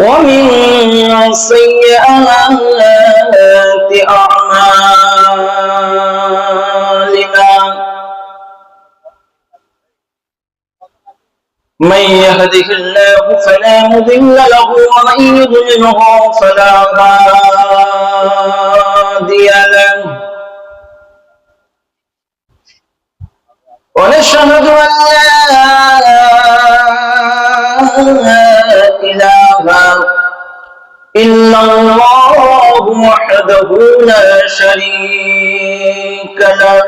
ومن سيئات أعمالنا من يهده الله فلا مضل له ومن يضلله فلا هادي له ونشهد أن لا إله إلا الله وحده لا شريك له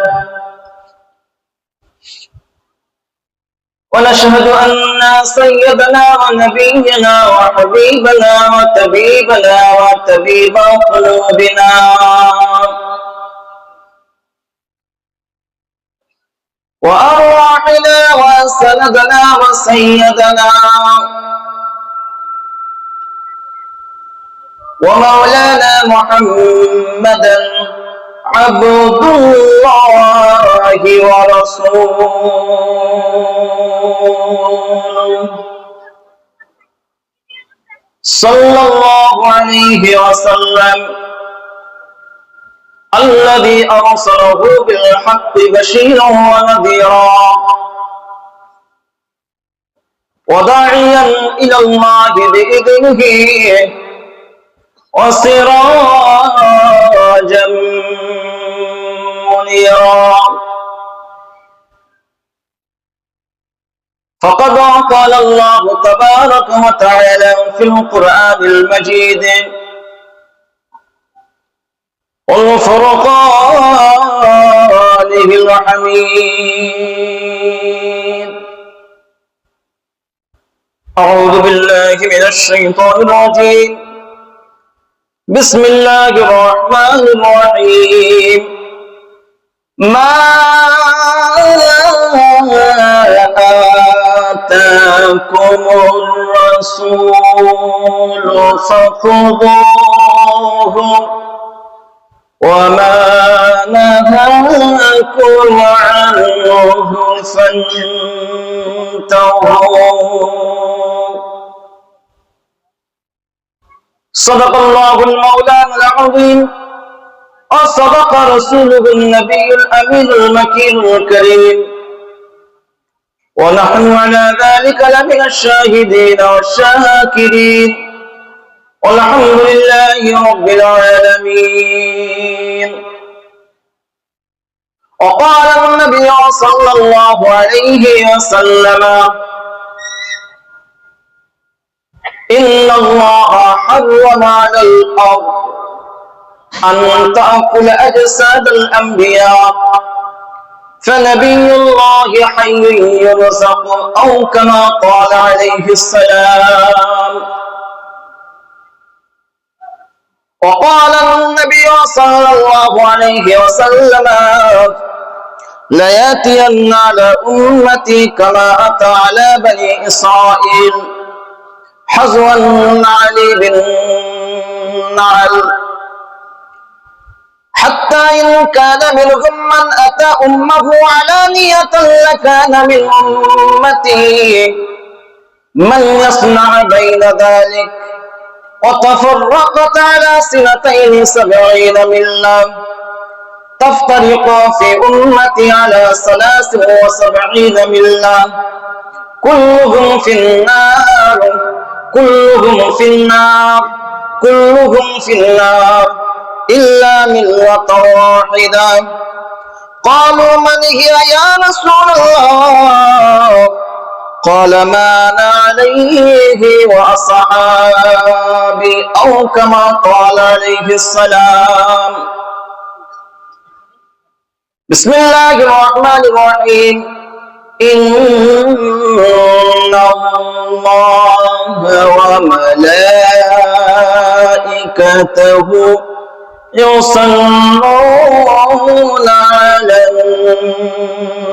ونشهد أن سيدنا ونبينا وحبيبنا وطبيبنا وطبيب قلوبنا وأرواحنا وسندنا وسيدنا ومولانا محمدا عبد الله ورسوله صلى الله عليه وسلم الذي أرسله بالحق بشيرا ونذيرا وداعيا إلى الله بإذنه وسراجا منيرا فقد قال الله تبارك وتعالى في القرآن المجيد والفرقانه الحميد أعوذ بالله من الشيطان الرجيم بسم الله الرحمن الرحيم ما آتاكم الرسول فخذوه وما نهاكم عنه فانتهوا صدق الله المولانا العظيم وصدق رسوله النبي الأمين المكين الكريم ونحن على ذلك لمن الشاهدين والشاكرين والحمد لله رب العالمين وقال النبي صلى الله عليه وسلم إن الله حرم على الأرض أن تأكل أجساد الأنبياء فنبي الله حي يرزق أو كما قال عليه السلام وقال النبي صلى الله عليه وسلم ليأتين على أمتي كما أتى على بني إسرائيل حزو النعل بالنعل حتى إن كان منهم من أتى أمه علانية لكان من أمتي من يصنع بين ذلك وتفرقت على 72 ملة تفترق في أمتي على 73 ملة كلهم في النار كلهم في النار كلهم في النار إلا ملة واحدة قالوا من هي يا رسول الله قال ما أنا عليه وأصحابي أو كما قال عليه السلام بسم الله الرحمن الرحيم إن الله وملائكته يصلون على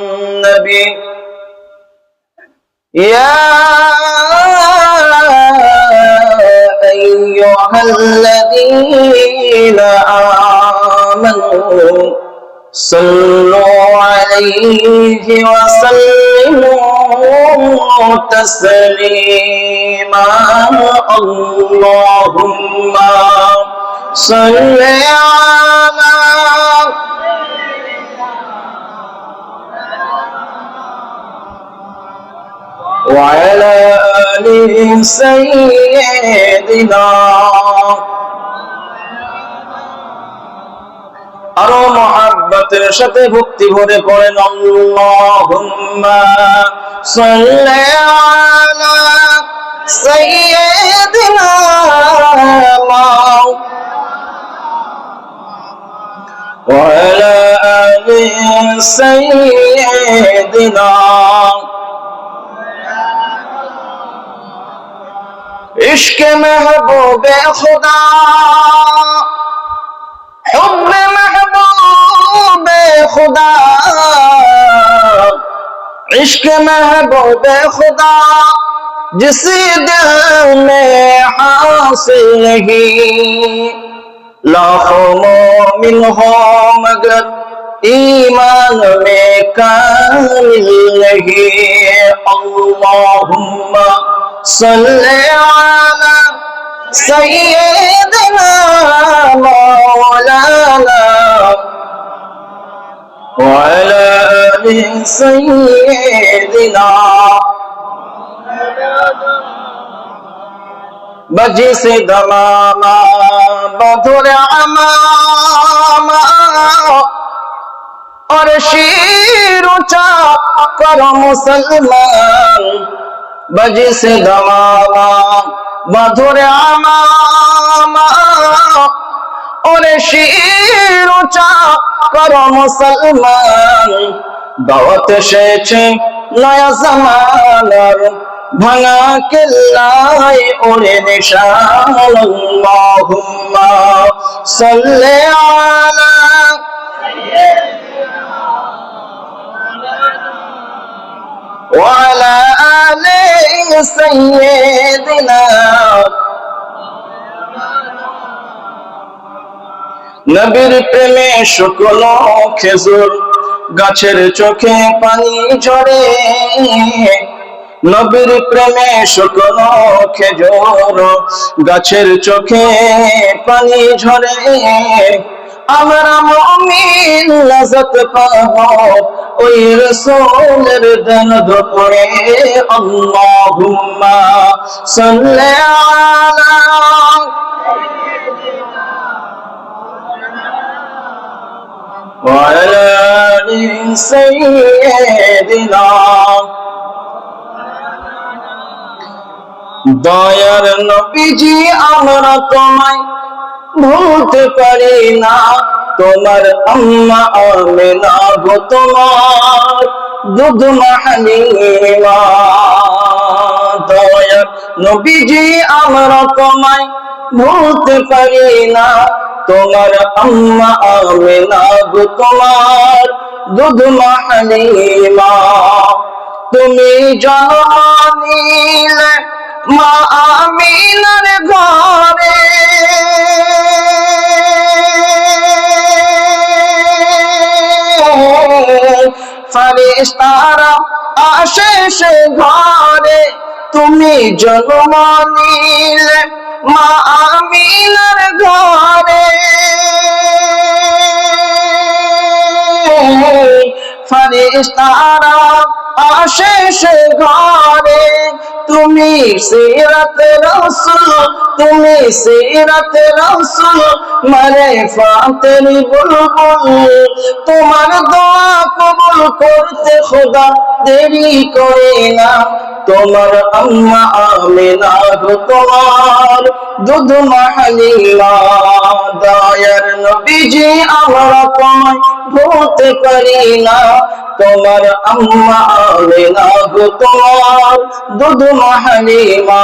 النبي يا أيها الذين آمنوا صلوا عليه وسلموا تسليما اللهم صل على وعلى آل سيدنا আরো মহব্বতের সাথে ভক্তি ভরে পড়েন আল্লাহুম্মা সাল্লি আলা সাইয়্যিদিনা ওয়া আলা আলি সাইয়্যিদিনা इश्क महबूब खुदा हुब्ब महबूब खुदा इश्क महबूब खुदा जिस दिल में हासिल नहीं लाखों मोमिन हो मगर ईमान में कामिल नहीं अल्लाहुम्मा सल्ले अला सय्यिदिना मौलाना व अला आलि सय्यिदिना बजी से दमामा बधुर अमामा और शीर ऊंचा करो मुसलमान बजी से दमामा मधुर अमामा और शीर ऊंचा करो मुसलमान दावत एसेছে नया जमानार भाঙা किल्लाय ओरे निशान अल्लाहुम्मा सल्ली आला وعلى آل سيدنا নবীর প্রেমে শুকনো খেজুর গাছের চোখে পানি ঝরে নবীর প্রেমে শুকনো খেজুর গাছের চোখে পানি ঝরে আমরা মুমিন লাজত পাবো ওই রাসূলের দরদ পড়ে আল্লাহুম্মা সাল্লি আলা ওয়া আলা আলি সাইয়্যিদিনা দয়ার নবীজি আমরা তোমায় ভুলতে পারি না তোমার আম্মা আমিনা গো তোমার দুধ মা হালিমা দয়ার নবীজি আমরা তোমায় ভুলতে পারি না তোমার আম্মা আমিনা গো তোমার দুধ মা হালিমা তুমি জন্ম নিলে মা আমিনার ঘরে ফেরেশতারা আসে সে ঘরে তুমি জন্ম নিলে মা আমিনার ঘরে ফেরেশতারা আসে সে ঘরে তুমি সিরাত রাসূল মারিফাতের বুলবুল তোমার দোয়া কবুল করতে খোদা দেরি করে না তোমার আম্মা আমিনা গো তোমার দুধ মা হালিমা দয়ার নবীজি আমরা তোমায় ভুলতে পারি না তোমার আম্মা আমিনা গো তোমার দুধ মা হালিমা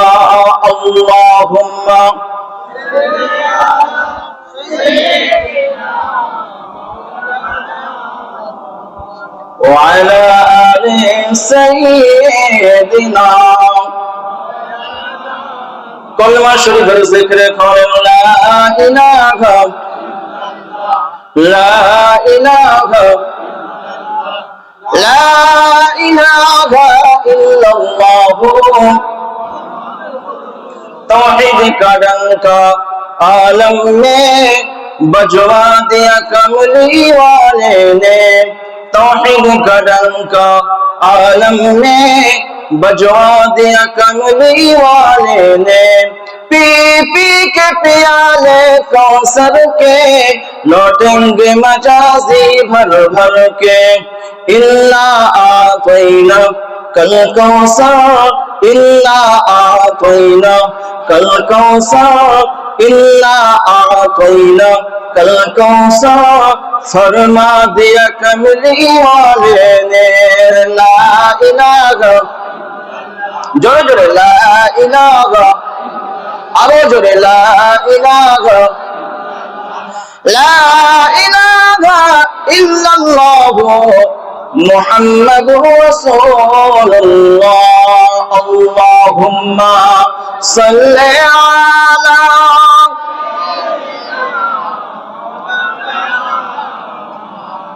আল্লাহুম্মা وعلى آل سيدنا কলমা শরীফের জিকির করেন লা ইলাহা লা ইলাহা ইল্লাল্লাহ तौहीद का डंका आलम में बजवा दिया कमली वाले ने, तौहीद का डंका आलम में बजवा दिया कमली वाले ने। पी पी के प्याले कौसर के लौटेंगे मजाजी भर भर के। इल्ला आतैना कल कौसर, इल्ला आतैना कल कौसर, इल्ला आतैना कल कौसर फरमा दिया कमली वाले ने। ला इलाहा, जोरे जोरे ला इलाहा, आरो जोरे ला इलाहा इल्लल्लाह मुहम्मदुर रसूलुल्लाह। अल्लाहुम्मा सल्ली अला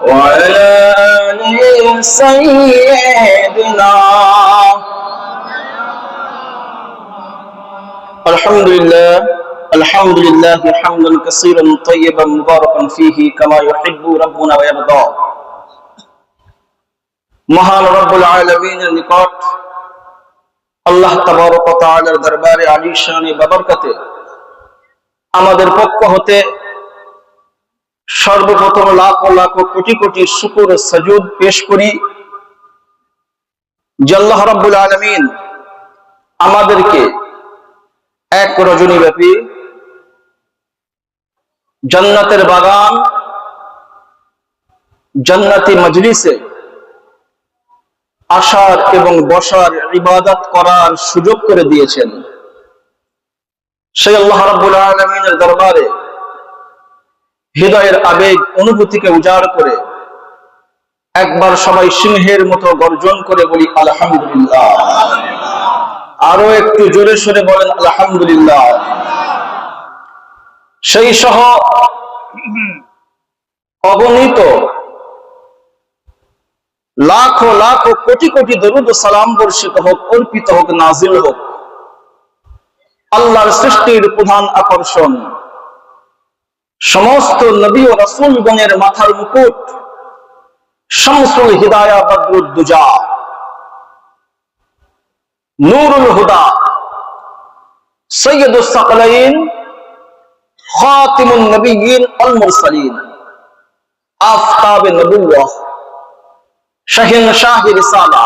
व अला आलि सय्यिदिना। अल्हम्दुलिल्लाह अल्हम्दुलिल्लाह हम्दन कसीरन तय्यबन मुबारकन फीही कमा युहिब्बु रब्बुना व यरदा। महान रब्बुल आलमीনের নিকট আল্লাহ তাবারক ওয়া তাআলার দরবারে আলিশান বাবরকতে আমাদের পক্ষ হতে সর্বপ্রথম লাখ লাখ কোটি কোটি শুকর সাজুদ পেশ করি যে আল্লাহ রাব্বুল আলামিন আমাদেরকে এক রজনী ব্যাপী জান্নাতের বাগান জান্নাতি মজলিসে আসার এবং বসার ইবাদত করার সুযোগ করে দিয়েছেন। সেই আল্লাহ রাব্বুল আলামিনের দরবারে হৃদয়ের আবেগ অনুভূতিকে উজাড় করে একবার সবাই সিংহের মতো গর্জন করে বলি আলহামদুলিল্লাহ। আরো একটু জোরে সরে বলেন আলহামদুলিল্লাহ। সেই সহ অগণিত লাখো লাখো কোটি কোটি দরুদ ও সালাম বর্ষিত হোক, অর্পিত হোক, নাজিল হোক আল্লাহর সৃষ্টির প্রধান আকর্ষণ সমস্ত নবী ও রাসূলগণের মাথার মুকুট, শামসুল হিদায়া বদরুদ্দুজা, নূরুল হুদা, সৈয়দুস সাকলাইন, খাতিমুন নবিয়্যিন আল মুরসালিন, আফতাবে নবুওয়াহ, শাহিনশাহ রিসালা,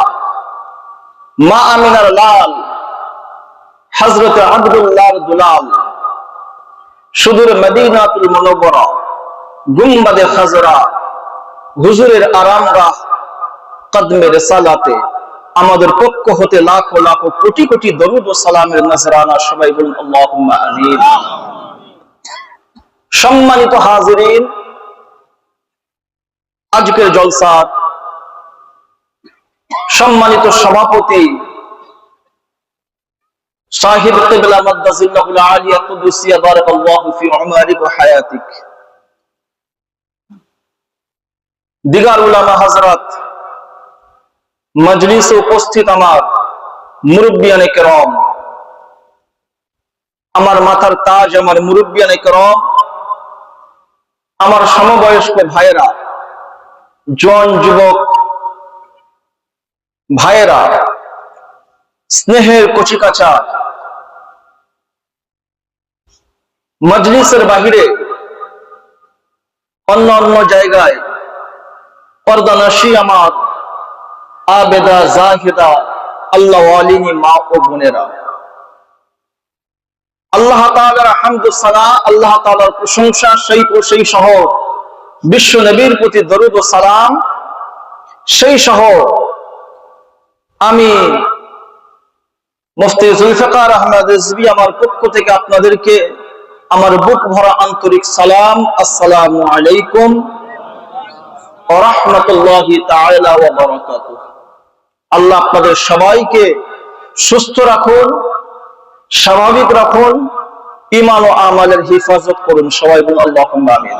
মা আমিনার লাল, হযরত আব্দুল্লাহর দুলাল, সুদূর মদিনাতুল মুনাওয়ারা, গুম্বাদে খাজরা, হুজুরের আরামগাহ কদমে রিসালাতে আমাদের পক্ষ হতে লাখো লাখো কোটি কোটি দরুদ ও সালামের নজরানা। সবাই বলুন আল্লাহুম্মা আমিন। সম্মানিত হাজিরিন, আজকের জলসার সম্মানিত সভাপতি সাহিব কিবলা মাদ্দাজিল্লাহুল আলিয়া কুদসিয়া বারাকাল্লাহু ফি উমারিক ওয়া হায়াতিক, দিগার উলামা হযরত, মজলিসে উপস্থিত আমার মুরব্বিয়ানে কেরাম, আমার মাথার তাজ, আমার মুরব্বিয়ানে কেরাম, আমার সমবয়স্ক ভাইয়েরা, জোয়ান যুবক ভাইয়েরা, স্নেহের কচিকাচা, মজলিসের বাহিরে অন্য অন্য জায়গায় পর্দানশী আমার আবেদা জাহিদা আল্লাহ ওয়ালিনী মা ও বোনেরা, আল্লাহ তাআলার হামদ সানা, আল্লাহ তাআলার প্রশংসা, সেই সহ বিশ্ব নবীর প্রতি দরুদ ও সালাম, সেই সহ আমি মুফতি জুলফিকার আহমদ রিজভী আমার পক্ষ থেকে আপনাদেরকে আমার বুক ভরা আন্তরিক সালাম, আসসালামু আলাইকুম ওয়া রাহমাতুল্লাহি তাআলা ওয়া বারাকাতুহু। আল্লাহ আপনাদের সবাইকে সুস্থ রাখুন, স্বাভাবিক রাখুন, ঈমান ও আমালের হেফাজত করুন। সবাই বলুন আল্লাহুম্মা আমিন।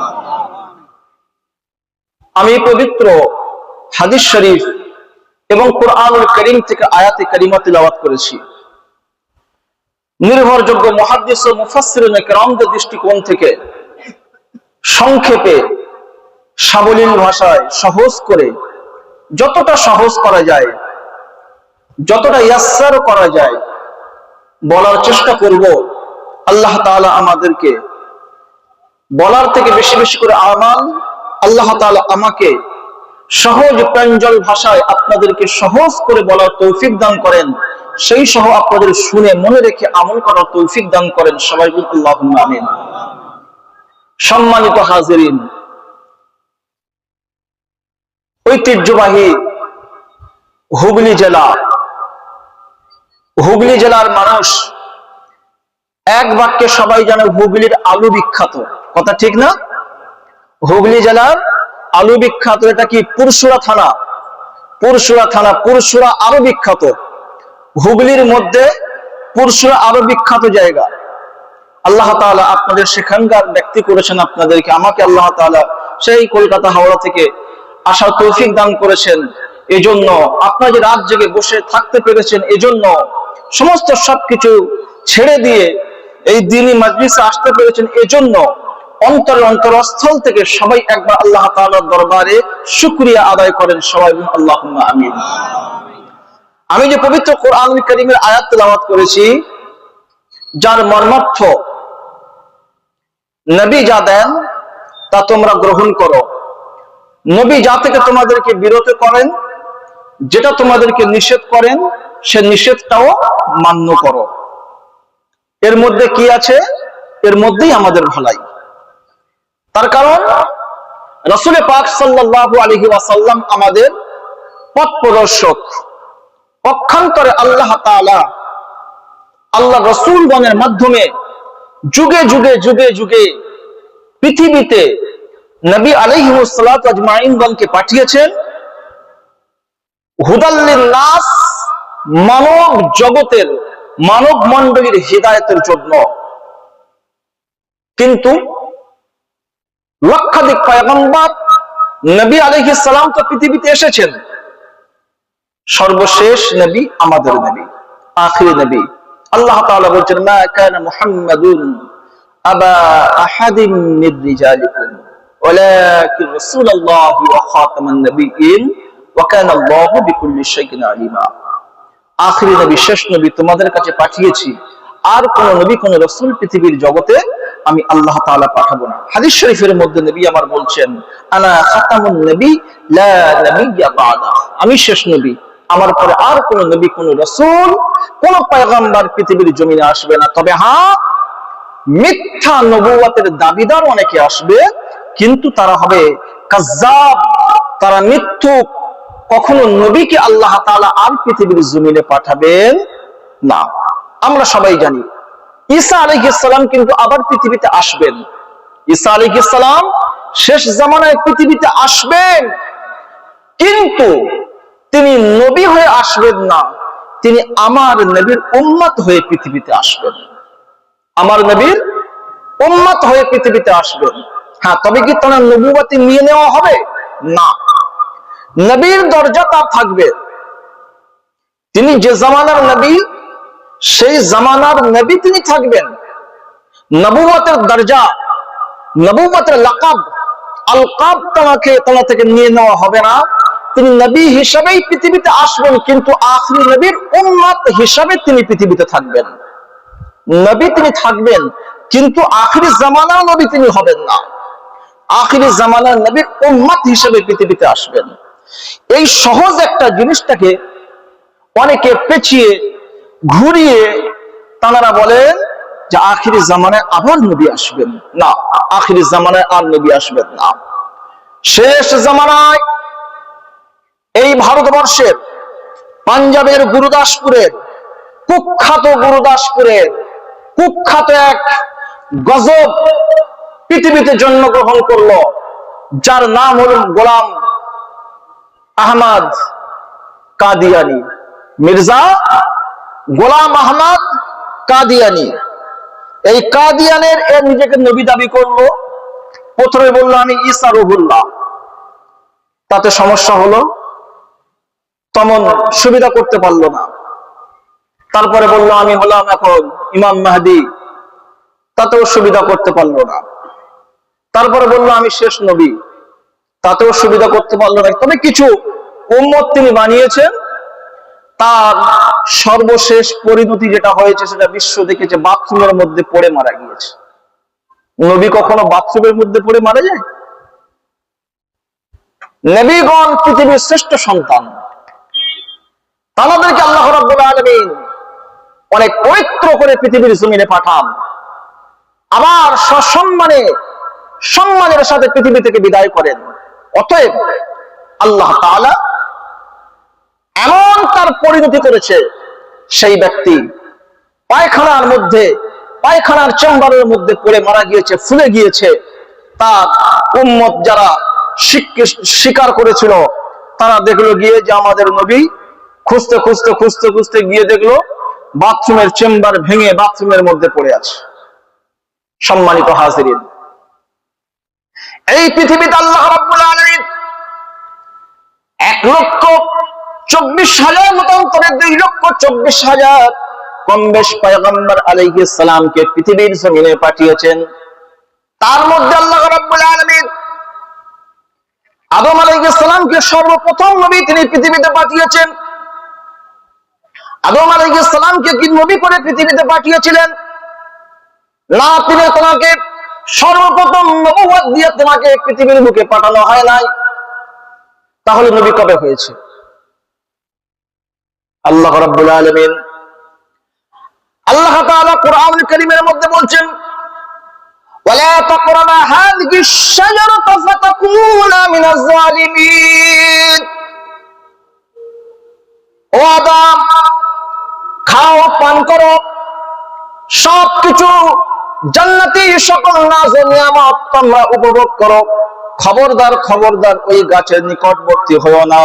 আমি পবিত্র হাদিস শরীফ এবং কুরআনুল কারীম থেকে আয়াতে কারিমা তিলাওয়াত করেছি। নির্ভরযোগ্য মুহাদ্দিস ও মুফাসসিরিনে কেরামদের দৃষ্টিকোণ থেকে সংক্ষেপে সাবলীল ভাষায় সহজ করে, যতটা সহজ করা যায়, যতটা ইয়াসসার করা যায় বলার চেষ্টা করব। আল্লাহ তাআলা আমাদেরকে বলার থেকে বেশি বেশি করে আমাল, আল্লাহ তাআলা আমাকে সহজ প্রাঞ্জল ভাষায় আপনাদেরকে সহজ করে বলার তৌফিক দান করেন, সেই সহ আপনাদের শুনে মনে রেখে আমল করার তৌফিক দান করেন। সবাই বলুন আল্লাহুম্মা আমিন। সম্মানিত হাজিরিন, ঐতিহ্যবাহী হুগলি জেলার মানুষ এক বাক্যে সবাই জানে হুগলির আলু বিখ্যাত। কথা ঠিক না? হুগলি জেলার আলু বিখ্যাত। এটা কি? পুরসুরা থানা। পুরসুরা আরো বিখ্যাত। হুগলির মধ্যে পুরসুরা আরো বিখ্যাত জায়গা। আল্লাহ তাআলা আপনাদের সেখানকার ব্যক্তি করেছেন আপনাদেরকে। আমাকে আল্লাহ তাআলা সেই কলকাতা হাওড়া থেকে আসার তৌফিক দান করেছেন। এজন্য আপনারা যে রাত জেগে বসে থাকতে পেরেছেন, এজন্য সমস্ত সবকিছু ছেড়ে দিয়ে এই দ্বীনি মাজলিসে আসতে পেরেছেন, এজন্য অন্তরস্থল থেকে সবাই একবার আল্লাহ তাআলার দরবারে শুকরিয়া আদায় করেন। সবাই বলুন আল্লাহুম্মা আমিন। আমি যে পবিত্র কোরআনুল কারীমের আয়াত তেলাওয়াত করেছি, যার মর্মার্থ নবী যা দেন তা তোমরা গ্রহণ করো, নবী যা থেকে তোমাদেরকে বিরত করেন, যেটা তোমাদেরকে নিষেধ করেন, সে নিষেধটাও মান্য করো। এর মধ্যে কি আছে? এর মধ্যেই আমাদের ভালাই। তার কারণ রাসূল পাক সাল্লাল্লাহু আলাইহি ওয়াসাল্লাম আমাদের পথ প্রদর্শক। পক্ষান্তরে আল্লাহ তাআলা আল্লাহ রাসূলগণের মাধ্যমে যুগে যুগে যুগে যুগে পৃথিবীতে নবী আলাইহিস সালাতু আজমাইনগণকে পাঠিয়েছেন হুদাল লিন-নাস, মানব জগতের, মানব মণ্ডলীর হিদায়াতের জন্য। কিন্তু লক্ষাধিক পয়গম্বর নবী আলাইহিস সালাম তো পৃথিবীতে এসেছেন, সর্বশেষ নবী আমাদের নবী, আখিরি নবী। আল্লাহ তাআলা বলেছেন, মা কানা মুহাম্মাদুন আবা আহাদিন মির রিজালিকুম ওয়ালাকিন রাসূলুল্লাহি ওয়া খাতামান নবিয়্যিন ওয়া কানা আল্লাহু বিকুল্লি শাইইন আলিমা। আখিরি নবী, শেষ নবী তোমাদের কাছে পাঠিয়েছি, আর কোন নবী কোন রাসূল পৃথিবীর জগতে আমি আল্লাহ তাআলা পাঠাবো না। হাদিস শরীফের মধ্যে নবী আমার বলছেন, আনা খাতামুন নবী লা নবিয়্যা বা'দা, আমি শেষ নবী, আমার পরে আর কোন নবী, কোন রাসূল, কোন পয়গম্বর পৃথিবীর জমিনে আসবে না। তবে হ্যাঁ, মিথ্যা নবুয়তের দাবিদার অনেকে আসবে, কিন্তু তারা হবে কাজ্জাব, তারা মিথ্যুক। কখনো নবীকে আল্লাহ তাআলা আর পৃথিবীর জমিনে পাঠাবেন না। আমরা সবাই জানি ঈসা আলাইহিস সালাম কিন্তু আবার পৃথিবীতে আসবেন। ঈসা আলাইহিস সালাম শেষ জামানায় পৃথিবীতে আসবেন, কিন্তু তিনি নবী হয়ে আসবেন না, তিনি আমার নবীর উম্মত হয়ে পৃথিবীতে আসবেন। আমার নবীর উম্মত হয়ে পৃথিবীতে আসবেন। হ্যাঁ, তবে কি তার নবুয়তি নিয়ে নেওয়া হবে? না, নবীর দরজা তার থাকবে। তিনি যে জামানার নবী, সেই জামানার নবী তিনি থাকবেন। নবুয়তের দরজা, নবুয়তের লাকাব, আলকাব তালা থেকে নিয়ে নেওয়া হবে না। তিনি নবী হিসাবেই পৃথিবীতে আসবেন, কিন্তু আখিরি নবীর উম্মত হিসাবে তিনি পৃথিবীতে থাকবেন। নবী তিনি থাকবেন, কিন্তু আখিরি জামানার নবী তিনি হবেন না। আখিরি জামানার নবীর উম্মত হিসাবে পৃথিবীতে আসবেন। এই সহজ একটা জিনিসটাকে অনেকে পেঁচিয়ে ঘুরিয়ে তারা বলেন যে আখিরি জামানায় আবার নবী আসবেন না, আখিরি জামানায় আর নবী আসবেন না। শেষ জামানায় এই ভারতবর্ষের পাঞ্জাবের গুরুদাসপুরের কুখ্যাত এক গজব পৃথিবীতে জন্মগ্রহণ করলো, যার নাম হল গোলাম আহমদ কাদিয়ানি, মির্জা গোলাম আহমদ কাদিয়ানি। এই কাদিয়ানের নিজেকে নবী দাবি করলো। প্রথমে বললো আমি ঈসা রুহুল্লাহ, তাতে সমস্যা হলো, তেমন সুবিধা করতে পারলো না। তারপরে বললো আমি হলাম এখন ইমাম মাহদি, তাতেও সুবিধা করতে পারলো না। তারপরে বললো আমি শেষ নবী, তাতেও সুবিধা করতে পারলো না। তবে কিছু উম্মত তিনি বানিয়েছেন, তার সর্বশেষ পরিণতি যেটা হয়েছে সেটা বিশ্ব দেখেছে, বাথরুমের মধ্যে পড়ে মারা গিয়েছে। নবী কখনো বাথরুমের মধ্যে পড়ে মারা যায়? নবীগণ পৃথিবীর শ্রেষ্ঠ সন্তান, তাদেরকে আল্লাহ রাব্বুল আলামিন অনেক পবিত্র করে পৃথিবীর জমিনে পাঠান, আবার সম্মানের সাথে পৃথিবী থেকে বিদায় করেন। অতএব আল্লাহ তাআলা এমন তার পরিণতি করেছে, সেই ব্যক্তি পায়খানার চেম্বারের মধ্যে পড়ে মারা গিয়েছে, ফুলে গিয়েছে। তার উম্মত যারা স্বীকার করেছিল, তারা দেখলো গিয়ে যে আমাদের নবী খুঁজতে খুঁজতে খুঁজতে খুঁজতে গিয়ে দেখলো বাথরুমের চেম্বার ভেঙে বাথরুমের মধ্যে পড়ে আছে। সম্মানিত হাজিরিন, এই পৃথিবীতে আল্লাহ রাব্বুল আলামিন 1,24,000 মতান্তরে 2,24,000 কম বেশ পয়গম্বর আলাইহিস সালামকে পৃথিবীর জমিনে পাঠিয়েছেন। তার মধ্যে আল্লাহ রাব্বুল আলামিন আদম আলাইহিস সালামকে সর্বপ্রথম নবী তিনি পৃথিবীতে পাঠিয়েছেন। আদম আলাইহিস সালামকে কি নবী করে পৃথিবীতে পাঠিয়েছিলেন? না, তিনি তোমাকে সর্বপ্রথম নবুয়ত দিয়ে তোমাকে পৃথিবীর বুকে পাঠানো হয় নাই। তাহলে নবী কবে হয়েছে? আল্লাহ রাব্বুল আলামিন আল্লাহ তাআলা কোরআনুল কারীমের মধ্যে বলছেন, ওয়ালা তাকরাবা হাযিহিশ শাজারাতা ফাতাকুনা মিনাজ জালিমিন। ও আদম, খাও, পান করো, সবকিছু জান্নাতি সকল নাজ ও নিয়ামত তোমরা উপভোগ করো। খবরদার খবরদার ওই গাছের নিকটবর্তী হও না।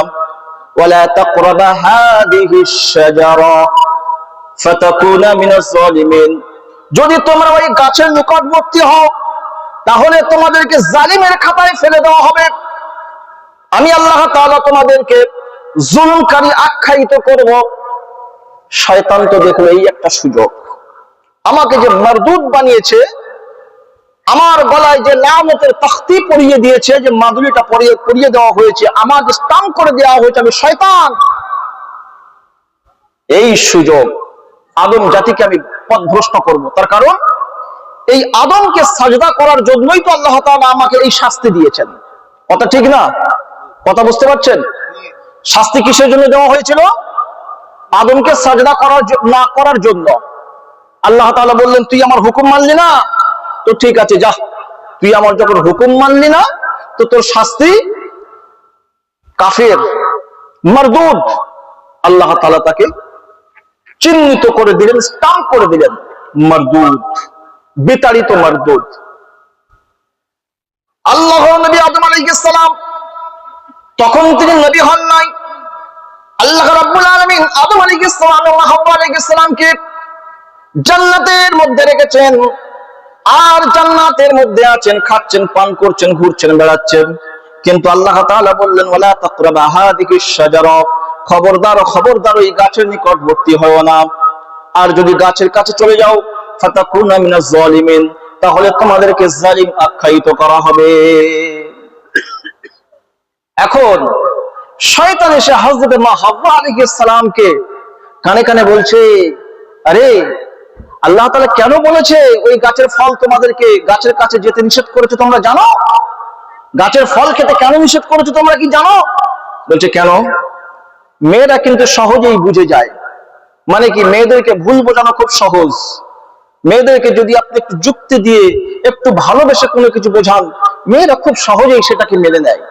ওয়ালা তাকরাবা হাযিহিশ শাজারা ফাতাকুনা মিনাজ জালিমিন। যদি তোমরা ওই গাছের নিকটবর্তী হও, তাহলে তোমাদেরকে জালিমের খাতায় ফেলে দেওয়া হবে। আমি আল্লাহ তাআলা তোমাদেরকে জুলুমকারী আখ্যায়িত করব। শয়তান তো দেখলো এই একটা সুযোগ, আমাকে যে মারদুদ বানিয়েছে, আমার গলায় যে লামতের তখতি পরিয়ে দিয়েছে, যে মাদুলিটা পরিয়ে দেওয়া হয়েছে, আমার যে স্টাম্প করে দেওয়া হয়েছে, আমি শয়তান, এই সুযোগ আদম জাতিকে আমি পথভ্রষ্ট করব। তার কারণ এই আদমকে সাজদা করার জন্যই তো আল্লাহ তাআলা আমাকে এই শাস্তি দিয়েছেন। কথা ঠিক না? কথা বুঝতে পারছেন? শাস্তি কিসের জন্য দেওয়া হয়েছিল? আদমকে সাজদা না করার জন্য। আল্লাহ তাআলা বললেন, তুই আমার হুকুম মানলি না, তো ঠিক আছে, যা, তুই আমার যখন হুকুম মানলি না, তো তোর শাস্তি কাফের, মারদুদ। আল্লাহ তাআলা তাকে চিহ্নিত করে দিলেন, স্টাম্প করে দিলেন, মারদুদ, বিতাড়িত মারদুদ। আল্লাহর নবী আদম আলাইহিস সালাম তখন তিনি নবী হন নাই। আল্লাহ রাব্বুল আলামিন আদম আলাইহিস সালাম ও হাওয়া আলাইহিস সালামকে জান্নাতের মধ্যে রেখেছেন, আর জান্নাতের মধ্যে আছেন, খাচ্ছেন, পান করছেন, ঘুরছেন, বেড়াচ্ছেন। কিন্তু আল্লাহ তাআলা বললেন, ওয়ালা তাকরাবা হাযিহিশ শাজারা, খবরদার খবরদার ওই গাছের নিকটবর্তী হও না। আর যদি গাছের কাছে চলে যাও, ফাতাকুনা মিনাজ জালিমিন, তাহলে তোমাদেরকে জালিম আখ্যায়িত করা হবে। এখন শয়তান এসে হযরত মা হাওয়া আলাইহিস সালামকে কানে কানে বলছে, আরে আল্লাহ তাআলা কেন বলেছে ওই গাছের ফল তোমাদেরকে, গাছের কাছে যেতে নিষেধ করেছে তোমরা জানো? গাছের ফল খেতে কেন নিষেধ করেছে তোমরা কি জানো? বলছে কেন? মেয়েরা কিন্তু সহজেই বুঝে যায়। মানে কি, মেয়েদেরকে ভুল বোঝানো খুব সহজ। মেয়েদেরকে যদি আপনি একটু যুক্তি দিয়ে একটু ভালোবেসে কোনো কিছু বোঝান, মেয়েরা খুব সহজেই সেটাকে মেনে নেয়।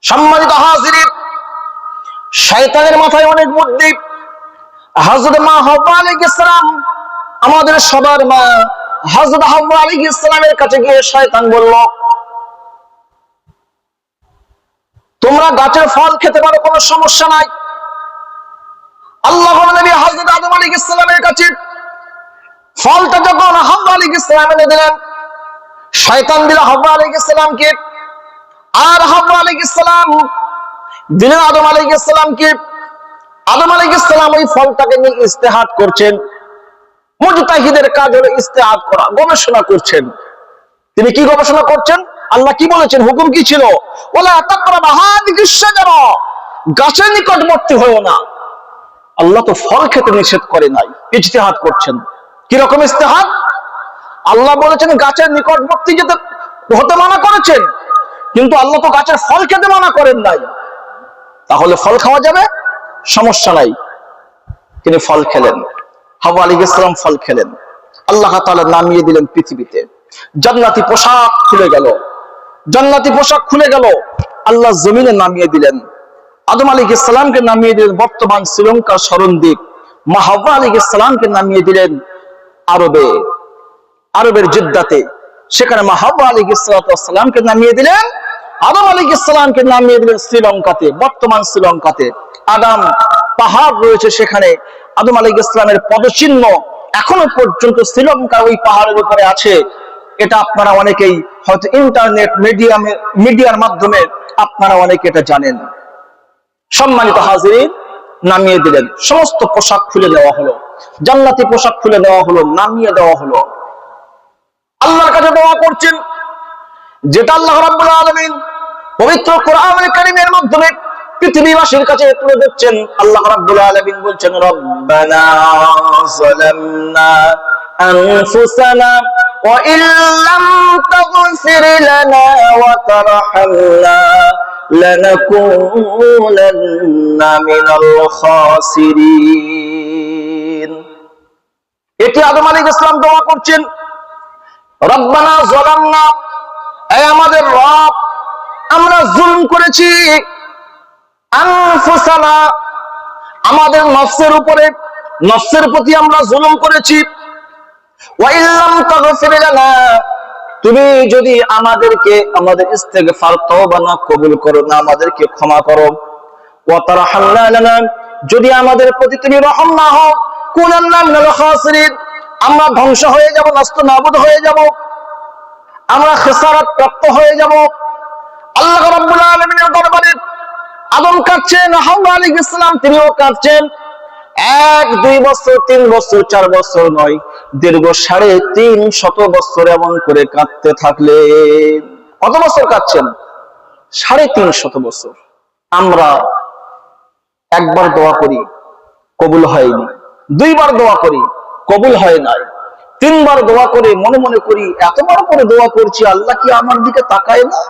সম্মানিত হাজিরিন, শয়তানের মাথায় অনেক বুদ্ধি। হযরত মা হাওয়া আলাইহিস সালাম, আমাদের সবার মা, হযরত হাওয়া আলাইহিস সালামের কাছে গিয়ে শয়তান বলল, তোমরা গাছের ফল খেতে পারো, কোনো সমস্যা নাই। আল্লাহর নবী হযরত আদম আলাইহিস সালামের কাছে ফলটা যখন হাওয়া আলাইহিস সালাম এনে দিলেন, শয়তান দিল হাওয়া আলাইহিস সালামকে। আর হাওয়া আলাইহিস সালাম দিলেন আদম আলাইহিস সালামকে। আদম আলাইহিস সালাম ওই ফলটাকে নিয়ে ইজতিহাদ করছেন। মুজতাহিদের কাজ হলো ইজতিহাদ করা, গবেষণা করছেন। তিনি কি গবেষণা করছেন? আল্লাহ কি বলেছেন, হুকুম কি ছিল? ওয়ালা তাকরাবা হাযিহিস শাজারা, গাছের নিকটবর্তী হয়ো না। আল্লাহ তো ফল খেতে নিষেধ করে নাই, ইজতিহাদ করছেন। কি রকম ইজতিহাদ? আল্লাহ বলেছেন গাছের নিকটবর্তী যেতে হতে মানা করেছেন, কিন্তু আল্লাহ তো গাছের ফল খেতে মানা করেন নাই। তাহলে ফল খাওয়া যাবে, সমস্যা নাই। তিনি ফল খেলেন, হাওয়া আলাইহিস সালাম ফল খেলেন। আল্লাহ তাআলা নামিয়ে দিলেন পৃথিবীতে, জান্নাতি পোশাক খুলে গেল, জান্নাতি পোশাক খুলে গেল। আল্লাহ জমিনে নামিয়ে দিলেন, আদম আলাইহিস সালামকে নামিয়ে দিলেন বর্তমান শ্রীলঙ্কার শরণদ্বীপ। মা হাওয়া আলাইহিস সালামকে নামিয়ে দিলেন আরবের জিদ্দাতে, সেখানে মা হাওয়া আলাইহিস সালামকে নামিয়ে দিলেন। আদম আলাইহিস সালামকে নামিয়ে দিলেন শ্রীলঙ্কাতে, বর্তমান শ্রীলঙ্কাতে। আদম পাহাড় রয়েছে সেখানে, আদম আলাইহিস সালামের পদচিহ্ন এখনো পর্যন্ত শ্রীলঙ্কার ওই পাহাড়ের উপরে আছে। এটা আপনারা অনেকেই হয়তো ইন্টারনেট মিডিয়ার মাধ্যমে আপনারা অনেকে এটা জানেন। সম্মানিত হাজিরিন, নামিয়ে দিলেন, সমস্ত পোশাক খুলে দেওয়া হলো, জান্নাতি পোশাক খুলে দেওয়া হলো, নামিয়ে দেওয়া হলো। আল্লাহর কাছে দোয়া করছেন, যেটা আল্লাহ রাব্বুল আলামিন পবিত্র কোরআনুল কারীমের মাধ্যমে পৃথিবীবাসীর কাছে তুলে দিচ্ছেন। আল্লাহ রাব্বুল আলামিন বলছেন, রব্বানা যালামনা আনফুসানা ওয়া ইল্লাম তাগফির লানা ওয়া তারহামনা লানাকুনান্না মিনাল খাসিরিন। এটি আদম আলাইহিস সালাম দোয়া করছেন, রব্বানা যালামনা, হে আমাদের রব, আমরা জুলম করেছি, আনফুসানা, আমাদের নফসের উপরে, নফসের প্রতি আমরা জুলুম করেছি। ওয়া ইল্লাম তাগফির লানা, তুমি যদি আমাদেরকে আমাদের ইস্তেগফার তওবা না কবুল করো না, আমাদেরকে ক্ষমা করো। ওয়া তারহামনা লানা, যদি আমাদের প্রতি তুমি রহম না হও, কুনান্না মিনাল খাসিরিন, আমরা ধ্বংস হয়ে যাব, নাস্তানাবুদ হয়ে যাব, আমরা খেসারত প্রাপ্ত হয়ে যাব। আল্লাহ রাব্বুল আলামিনের দরবারে আদম কাঁদছেন, হাওয়া আলাইহিস সালাম তিনিও কাঁদছেন। 1-2 বছর, 3 বছর, 4 বছর নয়, দীর্ঘ 350 বছর এমন করে কাঁদতে থাকলেন। কত বছর কাঁদছেন? 350 বছর। আমরা একবার দোয়া করি, কবুল হয়নি, 2 বার দোয়া করি, কবুল হয় নাই, 3 বার দোয়া করে মনে মনে করি, এতবার করে দোয়া করছি, আল্লাহ কি আমার দিকে তাকায় না?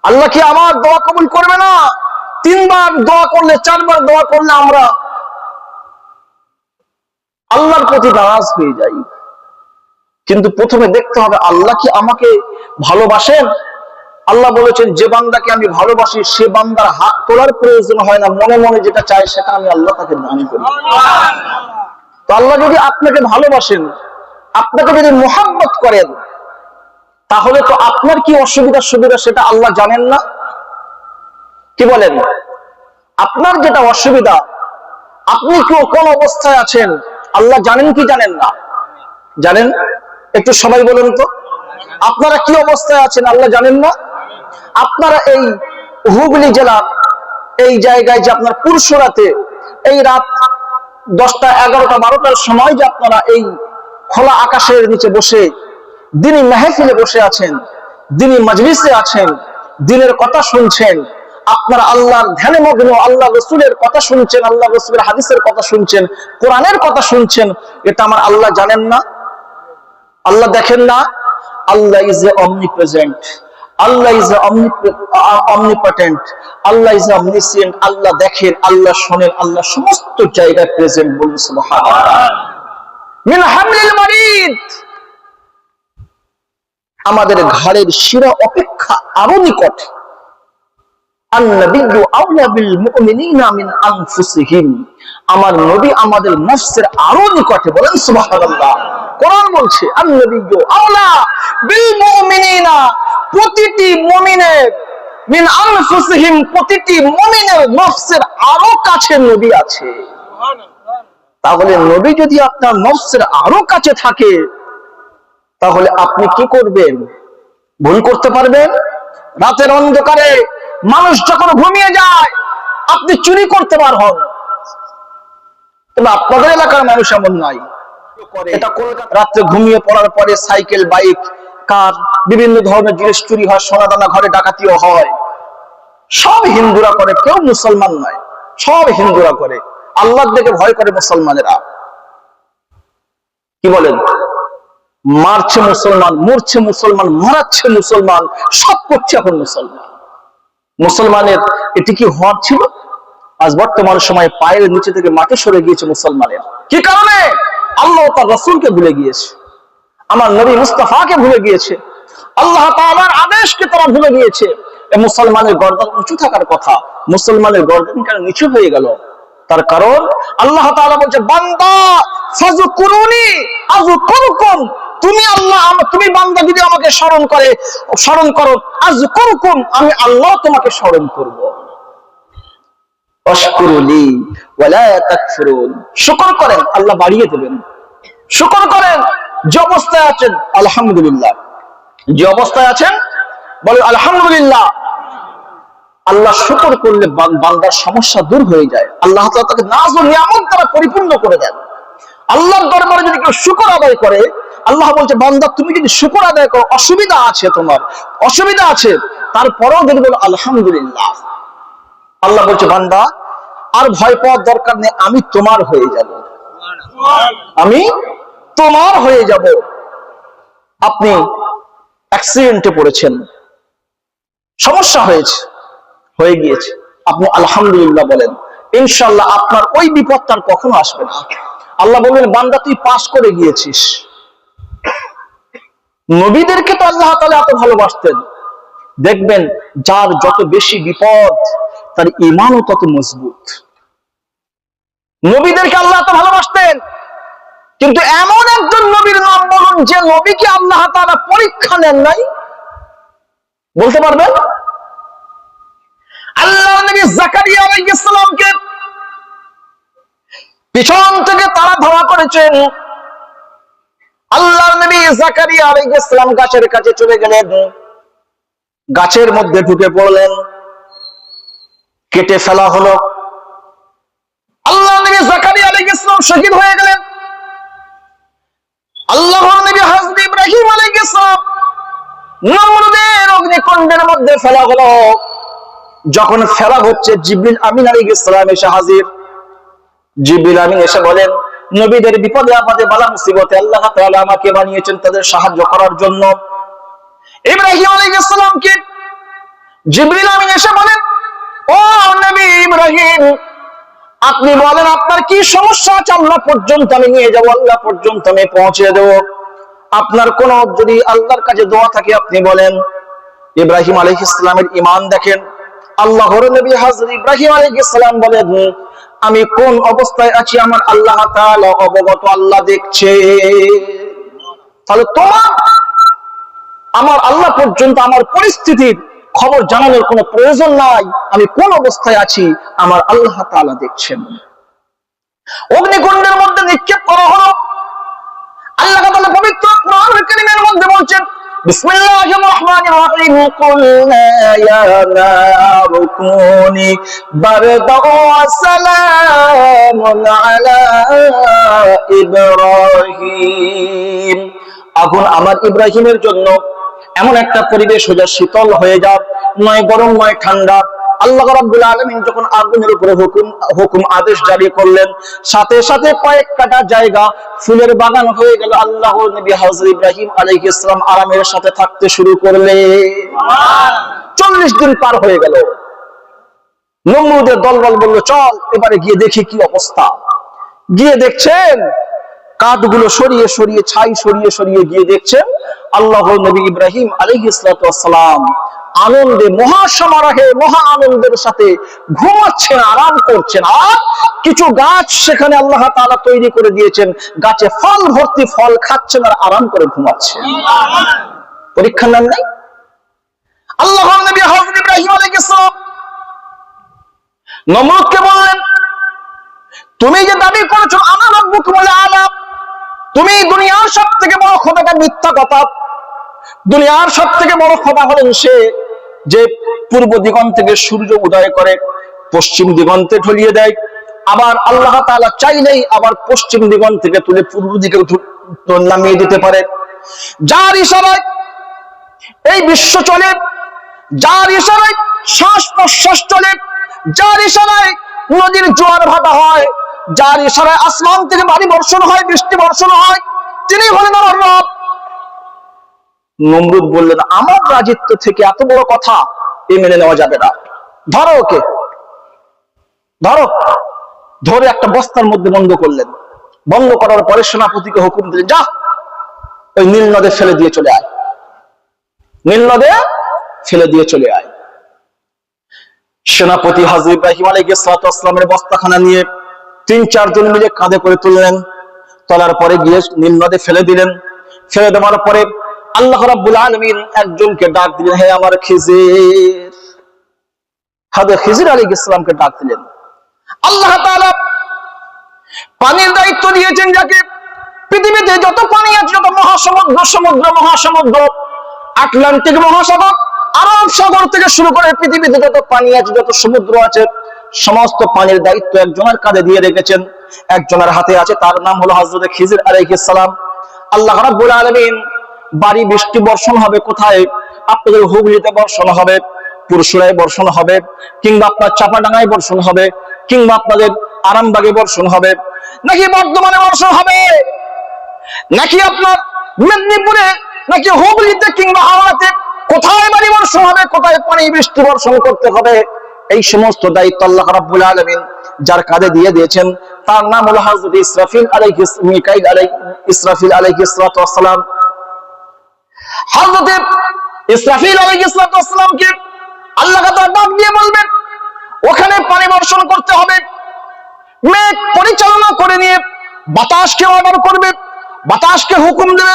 আল্লাহ কি আমার দোয়া কবুল করবে না? 3 বার দোয়া করলে, 4 বার দোয়া করলে আমরা আল্লাহর প্রতি নারাজ হয়ে যাই। কিন্তু প্রথমে দেখতে হবে, আল্লাহ কি আমাকে ভালোবাসেন? আল্লাহ বলেছেন, যে বান্দাকে আমি ভালোবাসি সে বান্দার হাত তোলার প্রয়োজন হয় না, মনে মনে যেটা চাই সেটা আমি আল্লাহ তাকে দান করি। তো আল্লাহ যদি আপনাকে ভালোবাসেন, আপনাকে যদি মুহাব্বত করেন, তাহলে তো আপনার কি অসুবিধা সুবিধা সেটা আল্লাহ জানেন না? কি বলেন? আপনার যেটা অসুবিধা, আপনি কি কোন অবস্থায় আছেন, আল্লাহ জানেন কি জানেন না? জানেন। একটু সবাই বলুন তো, আপনারা কি অবস্থায় আছেন আল্লাহ জানেন না? আপনারা এই হুগলি জেলার এই জায়গায় যে আপনার পুরসুরাতে এই রাত 10টা, 11টা, 12টার সময় যে আপনারা এই খোলা আকাশের নিচে বসে দিনী মাহফিলে বসে আছেন, দিনী মাজলিসে আছেন, দিনের কথা শুনছেন, আপনারা আল্লাহর ধ্যানে মগ্ন, আল্লাহ রসুলের কথা শুনছেন, আল্লাহ রসুলের হাদিসের কথা শুনছেন, কোরআনের কথা শুনছেন, এটা আমার আল্লাহ জানেন না? আল্লাহ দেখেন না? Allah is a omnipresent, Allah is a omnipotent, Allah is omniscient. Allah দেখেন, আল্লাহ শোনেন, আল্লাহ সমস্ত জায়গায় প্রেজেন্ট। বলুন সুবহানাল্লাহ। মিন হামলিল মারিদ, আমাদের ঘাড়ের শিরা অপেক্ষা আরো নিকট। আন-নাবিয়্যু আওলা বিল মুমিনিনা মিন আনফুসিহিম, আমার নবী আমাদের নফসের আরো নিকটে। বলেন সুবহানাল্লাহ। কোরআন বলছে, আন-নাবিয়্যু আওলা বিল মুমিনিনা, প্রতিটি মুমিনের, মিন আনফুসিহিম, প্রতিটি মুমিনের নফসের আরো কাছে নবী আছে। তাহলে নবী যদি আপনার নফসের আরো কাছে থাকে, তাহলে আপনি কি করবেন? ভুল করতে পারবেন? রাতের অন্ধকারে মানুষ যখন ঘুমিয়ে যায় আপনি চুরি করতে বার হন, তবে আপনাদের এলাকার মানুষ এমন নাই। এটা কলকাতা, রাত্রে ঘুমিয়ে পড়ার পরে সাইকেল, বাইক, কার, বিভিন্ন ধরনের জিনিস চুরি হয়, সোনা দানা ঘরে ডাকাতিও হয়। সব হিন্দুরা করে, কেউ মুসলমান নয়, সব হিন্দুরা করে। আল্লাহ দেখে ভয় করে মুসলমানেরা। কি বলেন? মারছে মুসলমান, মরছে মুসলমান, মারাচ্ছে মুসলমান, সব করছে এখন মুসলমান। মুসলমানের এটি কি হওয়ার ছিল? আজ বর্তমান সময়ে পায়ের নিচে থেকে মাটি সরে গিয়েছে মুসলমানের। কি কারণে? আল্লাহ তার রাসূলকে ভুলে গিয়েছে, আমার নবী মুস্তাফাকে ভুলে গিয়েছে, আল্লাহ তাআলার আদেশকে তারা ভুলে গিয়েছে। মুসলমানের গর্দান উঁচু থাকার কথা, মুসলমানের গর্দান কেন নিচু হয়ে গেল? তার কারণ আল্লাহ তাআলা বলছে, বান্দা ফাযকুরুনি আযকুরকুম, তুমি আল্লাহ, তুমি বান্দা যদি আমাকে স্মরণ করো, আযকুরকুম, আমি আল্লাহ তোমাকে স্মরণ করব। আশকুরুলি ওয়ালা তাকফুরুন, শুকর করেন, আল্লাহ বাড়িয়ে দেবেন। শুকর করেন, যে অবস্থায় আছেন আলহামদুলিল্লাহ, যে অবস্থায় আছেন বলে আলহামদুলিল্লাহ। আল্লাহ শুকর করলে বান্দার সমস্যা দূর হয়ে যায়, আল্লাহ তাআলা তাকে নাজ ও নিয়ামত দ্বারা পরিপূর্ণ করে দেন। আল্লাহর দরবারে যদি কেউ শুকর আদায় করে, আল্লাহ বলছে, বান্দা তুমি যদি শুকর আদায় করো, অসুবিধা আছে, তোমার অসুবিধা আছে, তারপরেও যদি বলো আলহামদুলিল্লাহ, আল্লাহ বলছে, বান্দা আর ভয় পাওয়ার দরকার নেই, আমি তোমার হয়ে যাব, আমি তোমার হয়ে যাব। আপনি অ্যাক্সিডেন্টে পড়েছেন, সমস্যা হয়ে গিয়েছে, আপনি আলহামদুলিল্লাহ বলেন, ইনশাআল্লাহ আপনার ওই বিপদটা কখনো আসবে না। আল্লাহ বলবেন, বান্দা তুই পাস করে গিয়েছিস। নবীদেরকে তো আল্লাহ তাআলা এত ভালোবাসতেন। দেখবেন যার যত বেশি বিপদ তার ঈমানও তত মজবুত। নবীদেরকে আল্লাহ এত ভালোবাসতেন, কিন্তু এমন একজন নবীর নাম বলুন যে নবীকে আল্লাহ তাআলা পরীক্ষা নেন নাই, বলতে পারবেন? আল্লাহর নবী জাকারিয়া আলাইহিস সালামকে পিছন থেকে তারা ধাওয়া করেছেন। আল্লাহর নবী জাকারিয়া আলাইহিস সালাম গাছের কাছে চলে গেলেন, গাছের মধ্যে ঢুকে পড়লেন, কেটে ফেলা হলো। আল্লাহর নবী জাকারিয়া আলাইহিস সালাম শহীদ হয়ে গেলেন। আল্লাহর নবী হযরত ইব্রাহিম আলাইহিস সালাম নমরুদের অগ্নিকুণ্ডের মধ্যে ফেলা হলো। যখন ফেলা হচ্ছে, জিবরিল আমিন আলাইহিস সালাম এসে হাজির। জিবরিল আমিন এসে বলেন, নবীদের বিপদে আপদে বালা মুসিবতে আল্লাহ তাআলা আমাকে বানিয়েছেন তাদের সাহায্য করার জন্য। ইব্রাহিম আলাইহিস সালামকে জিবরিল আমিন এসে বলেন, ও নবী ইব্রাহিম, আপনি বলেন আপনার কি সমস্যা আছে, আল্লাহ পর্যন্ত আমি নিয়ে যাব, আল্লাহ পর্যন্ত আমি পৌঁছে দেব। আপনার কোন যদি আল্লাহর কাছে দোয়া থাকে আপনি বলেন। ইব্রাহিম আলাইহিস সালামের ঈমান দেখেন। আল্লাহর নবী হযরত ইব্রাহিম আলাইহিস সালাম বলেন, আমি কোন অবস্থায় আছি আমার আল্লাহ তাআলা অবগত, আল্লাহ দেখছে। তাহলে তোমার আমার আল্লাহ পর্যন্ত আমার পরিস্থিতির খবর জানানোর কোনো প্রয়োজন নাই। আমি কোন অবস্থায় আছি আমার আল্লাহ তাআলা দেখছেন। অগ্নিকুণ্ডের মধ্যে নিক্ষেপ করা হলো। আল্লাহ তাআলা পবিত্র কোরআনুল কারীমের মধ্যে বলছেন, বিসমিল্লাহির রহমানির রহিম, কুলনা ইয়া নারু কুনি বারদাও ওয়া সালামুন আলা ইব্রাহিম। আগুন আমার ইব্রাহিমের জন্য এমন একটা পরিবেশ হয়ে যায়, শীতল হয়ে যায়, নয় গরম নয় ঠান্ডা। আল্লাহ রাব্বুল আলামিন যখন আগুনের উপরে হুকুম আদেশ জারি করলেন, সাথে সাথে কয়েক কাটা জায়গা ফুলের বাগান হয়ে গেল। আল্লাহর নবী হযরত ইব্রাহিম আলাইহিস সালাম আরামের সাথে থাকতে শুরু করলেন। 40 দিন পার হয়ে গেল। নমরুদের দলবল বলল, চল এবারে গিয়ে দেখি কি অবস্থা। গিয়ে দেখছেন কাঠগুলো সরিয়ে সরিয়ে, ছাই সরিয়ে সরিয়ে গিয়ে দেখছেন আল্লাহর নবী ইব্রাহিম আলাইহিস সালাম আনন্দে, মহাসমারোহে, মহা আনন্দের সাথে ঘুমাচ্ছেন, আরাম করছেন। আর কিছু গাছ সেখানে আল্লাহ তাআলা তৈরি করে দিয়েছেন, গাছে ফল ভর্তি, ফল খাচ্ছেন আর আরাম করে ঘুমাচ্ছেন। পরীক্ষা নেন নাই? আল্লাহর নবী হযরত ইব্রাহিম আলাইহিস সালাম নমরুদকে বললেন, তুমি যে দাবি করেছো আনা রাব্বুকুমুল আলা, তুমি দুনিয়ার সবথেকে বড় খোদাটা মিথ্যা কথা। দুনিয়ার সবথেকে বড় খোদা হলেন সে যে পূর্ব দিগন্ত থেকে সূর্য উদয় করে পশ্চিম দিগন্তে ঢলিয়ে দেয়, আবার আল্লাহ তাআলা চাইলেই আবার পশ্চিম দিগন্ত থেকে তুলে পূর্ব দিকে নামিয়ে দিতে পারে। যার ইশারায় এই বিশ্ব চলে, যার ইশারায় শ্বাস প্রশ্বাস চলে, যার ইশারায় নদীর জোয়ার ভাটা হয়, যার ইশারায় আসমান থেকে বাড়ি বর্ষণ হয়, বৃষ্টি বর্ষণ হয়, তিনি হলেন আমার রব। নমরুদ বললেন, আমার রাজিত্ব থেকে এত বড় কথা এ মেনে নেওয়া যাবে না, ধরো ওকে, ধরো। ধরে একটা বস্তার মধ্যে বন্ধ করলেন। বন্ধ করার পরে সেনাপতিকে হুকুম দিলেন, যা ওই নীল নদে ফেলে দিয়ে চলে আয়, নীল নদে ফেলে দিয়ে চলে আয়। সেনাপতি হযরত ইব্রাহিম আলাইহিস সালামের বস্তাখানা নিয়ে ৩-৪ জন মিলে কাঁধে করে তুললেন, তোলার পরে গিয়ে নীল নদে ফেলে দিলেন। ফেলে দেওয়ার পরে আল্লাহ রাব্বুল আলামিন একজনকে ডাক দিলেন, হে আমার খিজির। হযরত খিজির আলাইহিস সালামকে ডাক দিলেন। আল্লাহ তাআলা পানির দায়িত্ব দিয়েছেন যাকে, পৃথিবীতে যত পানি আছে, যত মহাসমুদ্র, সমুদ্র মহাসমুদ্র, আটলান্টিক মহাসাগর, আরব সাগর থেকে শুরু করে পৃথিবীতে যত পানি আছে, যত সমুদ্র আছে, সমস্ত পানির দায়িত্ব একজনের কাঁধে দিয়ে রেখেছেন, একজনের হাতে আছে, তার নাম হলো হযরত খিজির আলাইহিস সালাম। আল্লাহ রাব্বুল আলামিন বাড়ি বৃষ্টি বর্ষণ হবে কোথায়? আপনাদের হুগলিতে বর্ষণ হবে, পুরসুরায় বর্ষণ হবে, কিংবা আপনার চাপাডাঙ্গায় বর্ষণ হবে, কিংবা আপনাদের আরামবাগে বর্ষণ হবে, নাকি বর্ধমানে বর্ষণ হবে, নাকি আপনার মেদিনীপুরে, নাকি হুগলিতে কিংবা হাওড়াতে, কোথায় বাড়ি বর্ষণ হবে, কোথায় পানি বৃষ্টি বর্ষণ করতে হবে, এই সমস্ত দায়িত্ব আল্লাহ রাব্বুল আলামিন যার কাঁধে দিয়ে দিয়েছেন, তার নাম হলো হযরত ইসরাফিল আলাইহিস সালাম। হযরত ইসরাফিল আলাইহিস সালামকে আল্লাহ তাআলা ডাক দিয়ে বলবেন, ওখানে পানি বর্ষণ করতে হবে। মেঘ পরিচালনা করে নিয়ে বাতাসকে অর্ডার করবে, বাতাসকে হুকুম দেবে,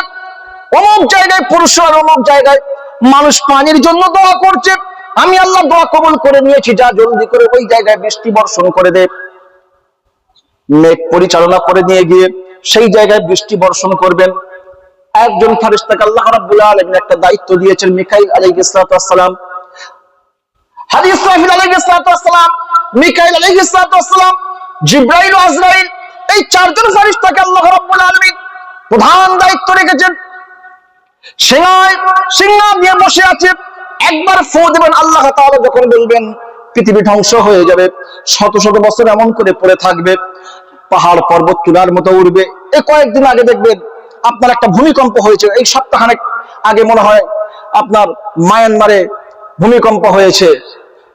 অমুক জায়গায় পুরুষ আর অমুক জায়গায় মানুষ পানির জন্য দোয়া করছে, আমি আল্লাহ দোয়া কবুল করে নিয়েছি, যা জলদি করে ওই জায়গায় বৃষ্টি বর্ষণ করে দে। মেঘ পরিচালনা করে নিয়ে গিয়ে সেই জায়গায় বৃষ্টি বর্ষণ করবেন। একজন ফেরেশতাকে আল্লাহ রাব্বুল আলামিন একটা দায়িত্ব দিয়েছেন, মিকাইল আলাইহিস সালাম। হাদিস ইসরাফিল আলাইহিস সালাম, মিকাইল আলাইহিস সালাম, জিবরাইল ও আজরাইল, এই 4 জন ফেরেশতাকে আল্লাহ রাব্বুল আলামিন প্রধান দায়িত্ব রেখেছেন। সিংহায় দিয়ে বসে আছে, একবার ফু দেবেন, আল্লাহ তাআলা যখন বলবেন পৃথিবী ধ্বংস হয়ে যাবে, শত শত বছর এমন করে পড়ে থাকবে, পাহাড় পর্বত চূড়ার মতো উঠবে। এই কয়েকদিন আগে দেখবেন আপনার একটা ভূমিকম্প হয়েছে, এই সপ্তাহখানেক আগে মনে হয় আপনার মায়ানমারে ভূমিকম্প হয়েছে।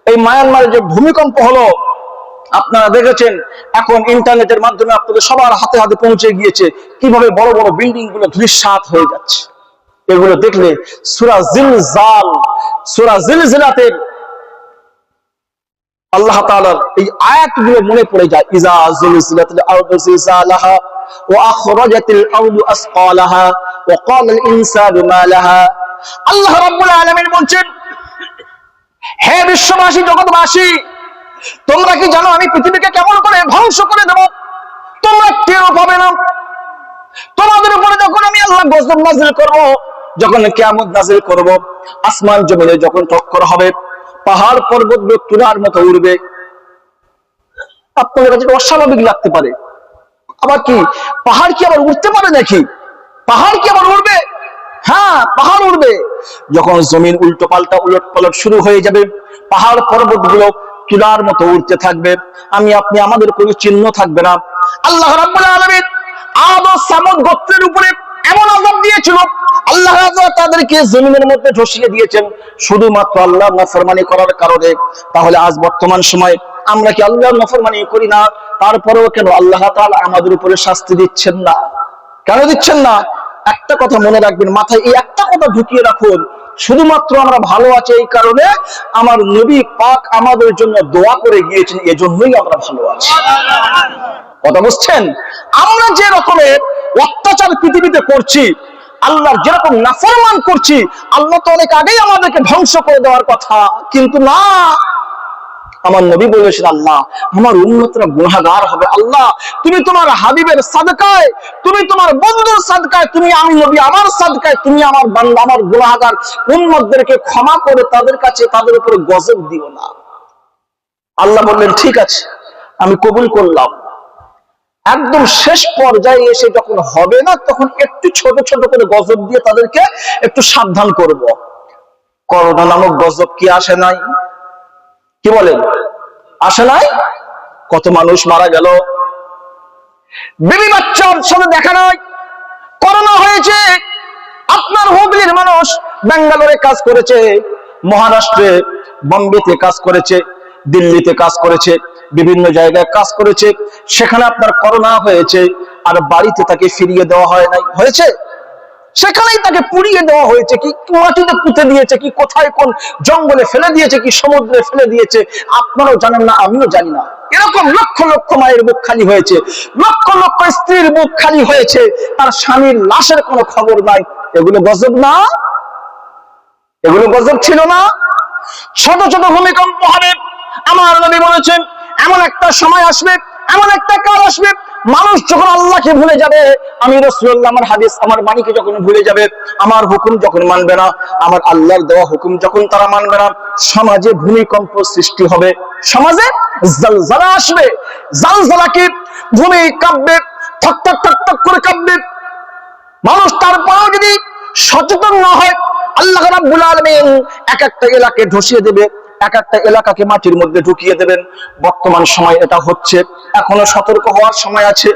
এই মায়ানমারে যে ভূমিকম্প হলো আপনারা দেখেছেন, এখন ইন্টারনেটের মাধ্যমে আপনাদের সবার হাতে হাতে পৌঁছে গিয়েছে কিভাবে বড় বড় বিল্ডিং গুলো ধূলিসাৎ হয়ে যাচ্ছে। এগুলো দেখলে সূরা জিলজিলাতে আল্লাহ তাআলার এই আয়াতগুলো মনে পড়ে যায়। ইজা যুলজিলাতিল আরদু জিলজালাহা ওয়া আখরাজাতিল আরদু আসকালাহা ওয়া ক্বালাল ইনসানু মা লাহা। আল্লাহ রাব্বুল আলামিন বলছেন, হে বিশ্ববাসী, জগৎবাসী, তোমরা কি জানো আমি পৃথিবীকে কেমন করে ধ্বংস করে দেব? তোমরা টেরও পাবে না। তোমাদের উপরে যখন আমি আল্লাহ গজব নাযিল করব, যখন কিয়ামত নাযিল করব, আসমান জমিনে যখন টক্কর হবে, পাহাড় পর্বতগুলো তুলার মতো উড়বে, আপনাদের কাছে অস্বাভাবিক লাগতে পারে। আবার কি পাহাড় কি আবার উঠতে পারে নাকি? পাহাড় কি আবার উড়বে? হ্যাঁ, পাহাড় উড়বে। যখন জমিন উল্টো পাল্টা উলট পালট শুরু হয়ে যাবে, পাহাড় পর্বতগুলো তুলার মতো উড়তে থাকবে, আমি আপনি আমাদের কোনো চিহ্ন থাকবে না। আল্লাহ রাব্বুল আলামিন আদ ও সামুদ গোত্রের উপরে এমন আযাব দিয়েছিল, আল্লাহ তাদেরকে জমিনের মধ্যে ধসিয়ে দিয়েছেন শুধুমাত্র আল্লাহর নাফরমানি করার কারণে। তাহলে আজ বর্তমান সময় আমরা কি আল্লাহর নাফরমানি করি না? তারপরেও কেন আল্লাহ তাআলা আমাদের উপরে শাস্তি দিচ্ছেন না? কেন দিচ্ছেন না? একটা কথা মনে রাখবেন, মাথায় এই একটা কথা ঢুকিয়ে রাখুন, শুধুমাত্র আমরা ভালো আছি এই কারণে আমার নবী পাক আমাদের জন্য দোয়া করে গিয়েছেন, এজন্যই আমরা ভালো আছি। কথা বুঝছেন? আমরা যে রকমের অত্যাচার পৃথিবীতে করছি, আল্লাহর যেরকম নাফরমান করছি, আল্লাহ তো অনেক আগেই আমাদেরকে ধ্বংস করে দেওয়ার কথা, কিন্তু না, আমার নবী বলেছেন, আল্লাহ আমার উম্মতরা গুনাহগার হবে, আল্লাহ তুমি তোমার হাবিবের সাদকায়, তুমি তোমার বন্ধুর সাদকায়, তুমি আমি নবী আমার সাদকায় তুমি আমার বান্দা আমার গুনাহগার উম্মতদেরকে ক্ষমা করে তাদের কাছে তাদের উপরে গজব দিও না। আল্লাহ বললেন ঠিক আছে, আমি কবুল করলাম। একদম শেষ পর্যায়ে এসে যখন হবে না, তখন একটু ছোট ছোট করে গজব দিয়ে তাদেরকে একটু সাবধান করব। করোনা নামক গজব কি আসে নাই? কি বলেন, আসে নাই? কত মানুষ মারা গেল, বেবি বাচ্চার সাথে দেখা নাই। করোনা হয়েছে, আপনার হুগলির মানুষ ব্যাঙ্গালোরে কাজ করেছে, মহারাষ্ট্রে বম্বেতে কাজ করেছে, দিল্লিতে কাজ করেছে, বিভিন্ন জায়গায় কাজ করেছে, সেখানে আপনার করোনা হয়েছে, আর বাড়িতে তাকে ফিরিয়ে দেওয়া হয় নাই, হয়েছে? সেখানেই তাকে পুড়িয়ে দেওয়া হয়েছে, কি মাটিতে পুঁতে দিয়েছে, কি কোথায় কোন জঙ্গলে ফেলে দিয়েছে, কি সমুদ্রে ফেলে দিয়েছে, আপনারাও জানেন না, আমিও জানি না। এরকম লক্ষ লক্ষ মায়ের বুক খালি হয়েছে, লক্ষ লক্ষ স্ত্রীর বুক খালি হয়েছে, তার স্বামীর লাশের কোনো খবর নাই। এগুলো গজব না? এগুলো গজব ছিল না? ছোট ছোট ভূমিকম্প হবে। আমার নবী বলেছেন, এমন একটা সময় আসবে, এমন একটা কাল আসবে, মানুষ যখন আল্লাহকে ভুলে যাবে, আমি রাসূলুল্লাহ আমার হাদিস আমার বাণীকে যখন ভুলে যাবে, আমার হুকুম যখন মানবে না, আমার আল্লাহর দেওয়া হুকুম যখন তারা মানবে না, সমাজে ভূমিকম্প সৃষ্টি হবে, সমাজে জালজালা আসবে। জালজালা কি? ভূমি কাঁপবে, ঠক ঠক ঠক ঠক করে কাঁপবে। মানুষ তারপরেও যদি সচেতন না হয়, আল্লাহ রাব্বুল আলামিন এক একটা এলাকাকে ধসিয়ে দেবে, এক একটা এলাকাকে মাটির মধ্যে ঢুকিয়ে দেবেন। বর্তমান সময় এটা হচ্ছে, এখনো সতর্ক হওয়ার সময় আছে।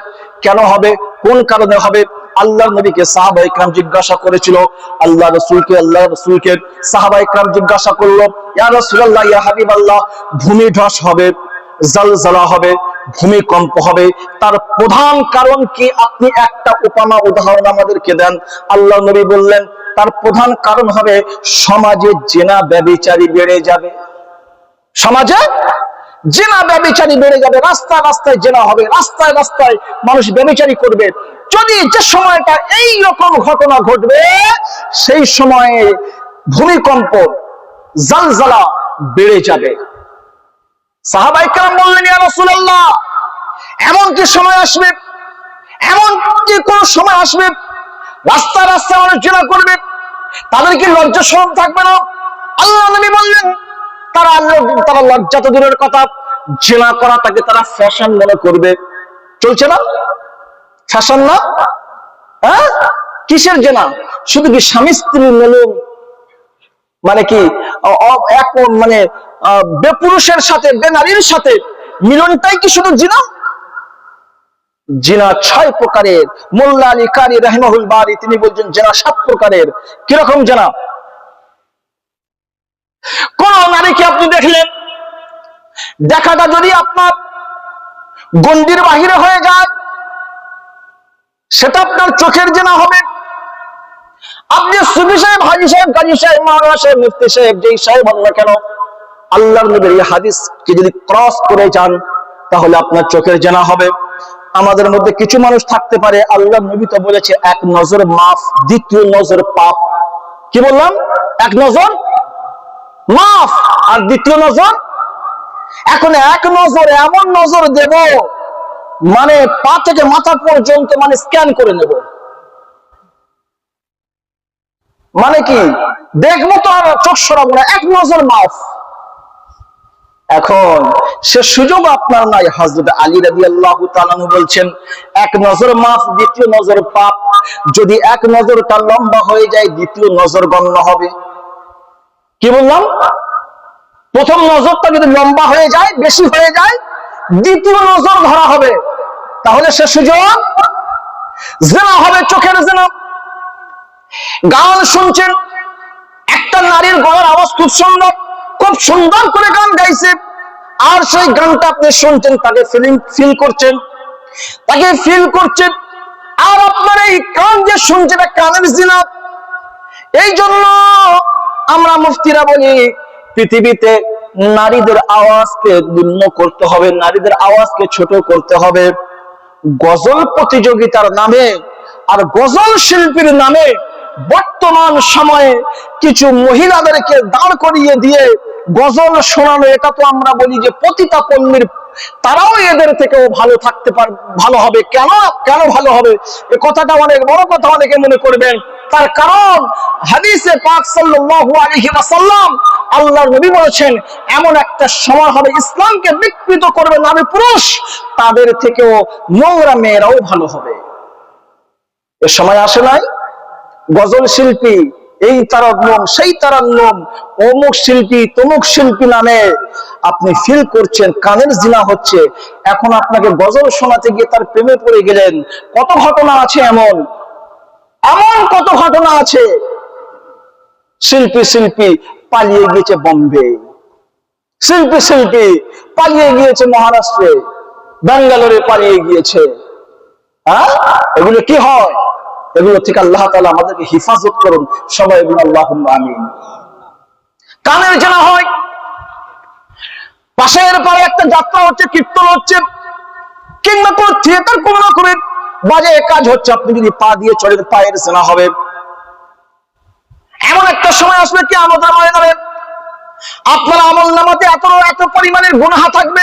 কেন হবে, কোন কারণে হবে? আল্লাহর নবীকে সাহাবায়ে কেরাম জিজ্ঞাসা করেছিল, আল্লাহ রাসূলকে সাহাবায়ে কেরাম জিজ্ঞাসা করলো, ইয়া রাসূলুল্লাহ, ইয়া হাবিবাল্লাহ, ভূমি ধস হবে, জালজালা হবে, ভূমিকম্প হবে, তার প্রধান কারণ কি? আপনি একটা উপমা উদাহরণ আমাদেরকে দেন। আল্লাহর নবী বললেন, তার প্রধান কারণ হবে সমাজে জিনা ব্যভিচারী বেড়ে যাবে। সমাজে জিনা ব্যভিচারী বেড়ে যাবে, রাস্তায় রাস্তায় জিনা হবে, রাস্তায় রাস্তায় মানুষ ব্যভিচারী করবে। যদি যে সময়টা এই রকম ঘটনা ঘটবে, সেই সময়ে ভূমিকম্প জালজালা বেড়ে যাবে। সাহাবায়ে কেরাম বললেন, ইয়া রাসূলুল্লাহ, এমন কি সময় আসবে, এমন কি কোন সময় আসবে রাস্তায় রাস্তায় মানুষ জিনা করবে, তাদের কি লজ্জা শরম থাকবে না? আল্লাহর নবী বললেন, তারা লজ্জা তো দূরের কথা, জিনা করাটাকে তারা ফ্যাশন মনে করবে। চলছে না ফ্যাশন? না, হ্যাঁ? কিসের জিনা? শুধু কি স্বামী স্ত্রীর মিলন, মানে কি এক মানে বেপুরুষের সাথে বেনারীর সাথে মিলনটাই কি শুধু জিনা? জিনা 6 প্রকারের। মোল্লা আলী কারি রাহিমাহুল বারি তিনি বলছেন জিনা 7 প্রকারের। কিরকম জিনা? কোন নারীকে আপনি দেখলেন, দেখাটা যদি আপনার গণ্ডির বাহিরে হয়ে যায়, সেটা আপনার চোখের জিনা হবে। আপনি সুফি সাহেব, হাজী সাহেব, গাজী সাহেব, মাওলানা সাহেব, মুফতি সাহেব, যেই সাহেব হন না কেন, আল্লাহর নবীর এই হাদিসকে যদি ক্রস করে যান, তাহলে আপনার চোখের জিনা হবে। আমাদের মধ্যে কিছু মানুষ থাকতে পারে, আল্লাহর নবী তো বলেছে এক নজর মাফ, দ্বিতীয় নজর পাপ। কি বললাম? এক নজর মাফ আর দ্বিতীয় নজর। এখন এক নজর এমন নজর দেব, মানে পা থেকে মাথা পর্যন্ত মানে স্ক্যান করে নেব, মানে কি দেখবো তো আর চোখ সরাবো না, এক নজর মাফ। এখন সে সুযোগ আপনার নাই। হযরত আলী রাদিয়াল্লাহু তাআলা বলছেন, এক নজর মাফ, দ্বিতীয় নজর পাপ। যদি এক নজরটা লম্বা হয়ে যায়, দ্বিতীয় নজর গণ্য হবে। কি বললাম? প্রথম নজরটা যদি লম্বা হয়ে যায়, বেশি হয়ে যায়, দ্বিতীয় নজর ধরা হবে। তাহলে সে সুযোগ জিনা হবে, চোখের জিনা। গান শুনছেন, একটা নারীর গলার আওয়াজ খুব সুন্দর, খুব সুন্দর করে গান গাইছে, আর সেই গানটা আপনি শুনছেন, তাকে ফিল করছেন, তাকে ফিল করছেন, আর আপনার এই কান যে শুনছেন, কানের জিনা। এই জন্য আমরা মুফতিরা বলি, পৃথিবীতে নারীদের আওয়াজকে নিম্ন করতে হবে, নারীদের আওয়াজকে ছোট করতে হবে। গজল প্রতিযোগিতার নামে আর গজল শিল্পীর নামে বর্তমান সময়ে কিছু মহিলাদেরকে দাঁড় করিয়ে দিয়ে গজল শোনানো, এটা তো আমরা বলি যে পতিতা পল্লীর, তারাও এদের থেকেও ভালো থাকতে ভালো হবে। কেন কেন ভালো হবে? এই কথাটা অনেক বড় কথা, অনেকে মনে করবেন। তার কারণ হাদিসে পাক সাল্লাল্লাহু আলাইহি ওয়াসাল্লাম, আল্লাহর নবী বলেছেন, এমন একটা সময় হবে ইসলামকে বিকৃত করবে নারী পুরুষ, তাদের থেকেও নোংরা মেয়েরাও ভালো হবে। এ সময় আসে নাই? গজল শিল্পী এই তারান্নুম, সেই তারান্নুম, অমুক শিল্পী তমুক শিল্পী নামে আপনি ফিল করছেন কানের জিনা হচ্ছে। এখন আপনাকে গজল শোনাতে গিয়ে তার প্রেমে পড়ে গেলেন। কত ঘটনা আছে এমন, এমন কত ঘটনা আছে। শিল্পী পালিয়ে গিয়েছে বোম্বে, শিল্পী পালিয়ে গিয়েছে মহারাষ্ট্রে, ব্যাঙ্গালোরে পালিয়ে গিয়েছে। হ্যাঁ, এগুলো কি হয়? এগুলো থেকে আল্লাহ তাআলা আমাদেরকে হেফাজত করুন। সবাই বলুন আল্লাহুম্মা আমিন। কানের জানা হয়, পাশের পাড়ে একটা যাত্রা হচ্ছে, কীর্তন হচ্ছে, কিংবা কোন থিয়েটার কোন রকমের বাজে কাজ হচ্ছে, আপনি যদি পা দিয়ে চলেন পায়ের জানা হবে। এমন একটা সময় আসবে কি আমাদের ময়দানে আপনার আমলনামাতে এত পরিমাণের গুনাহ থাকবে,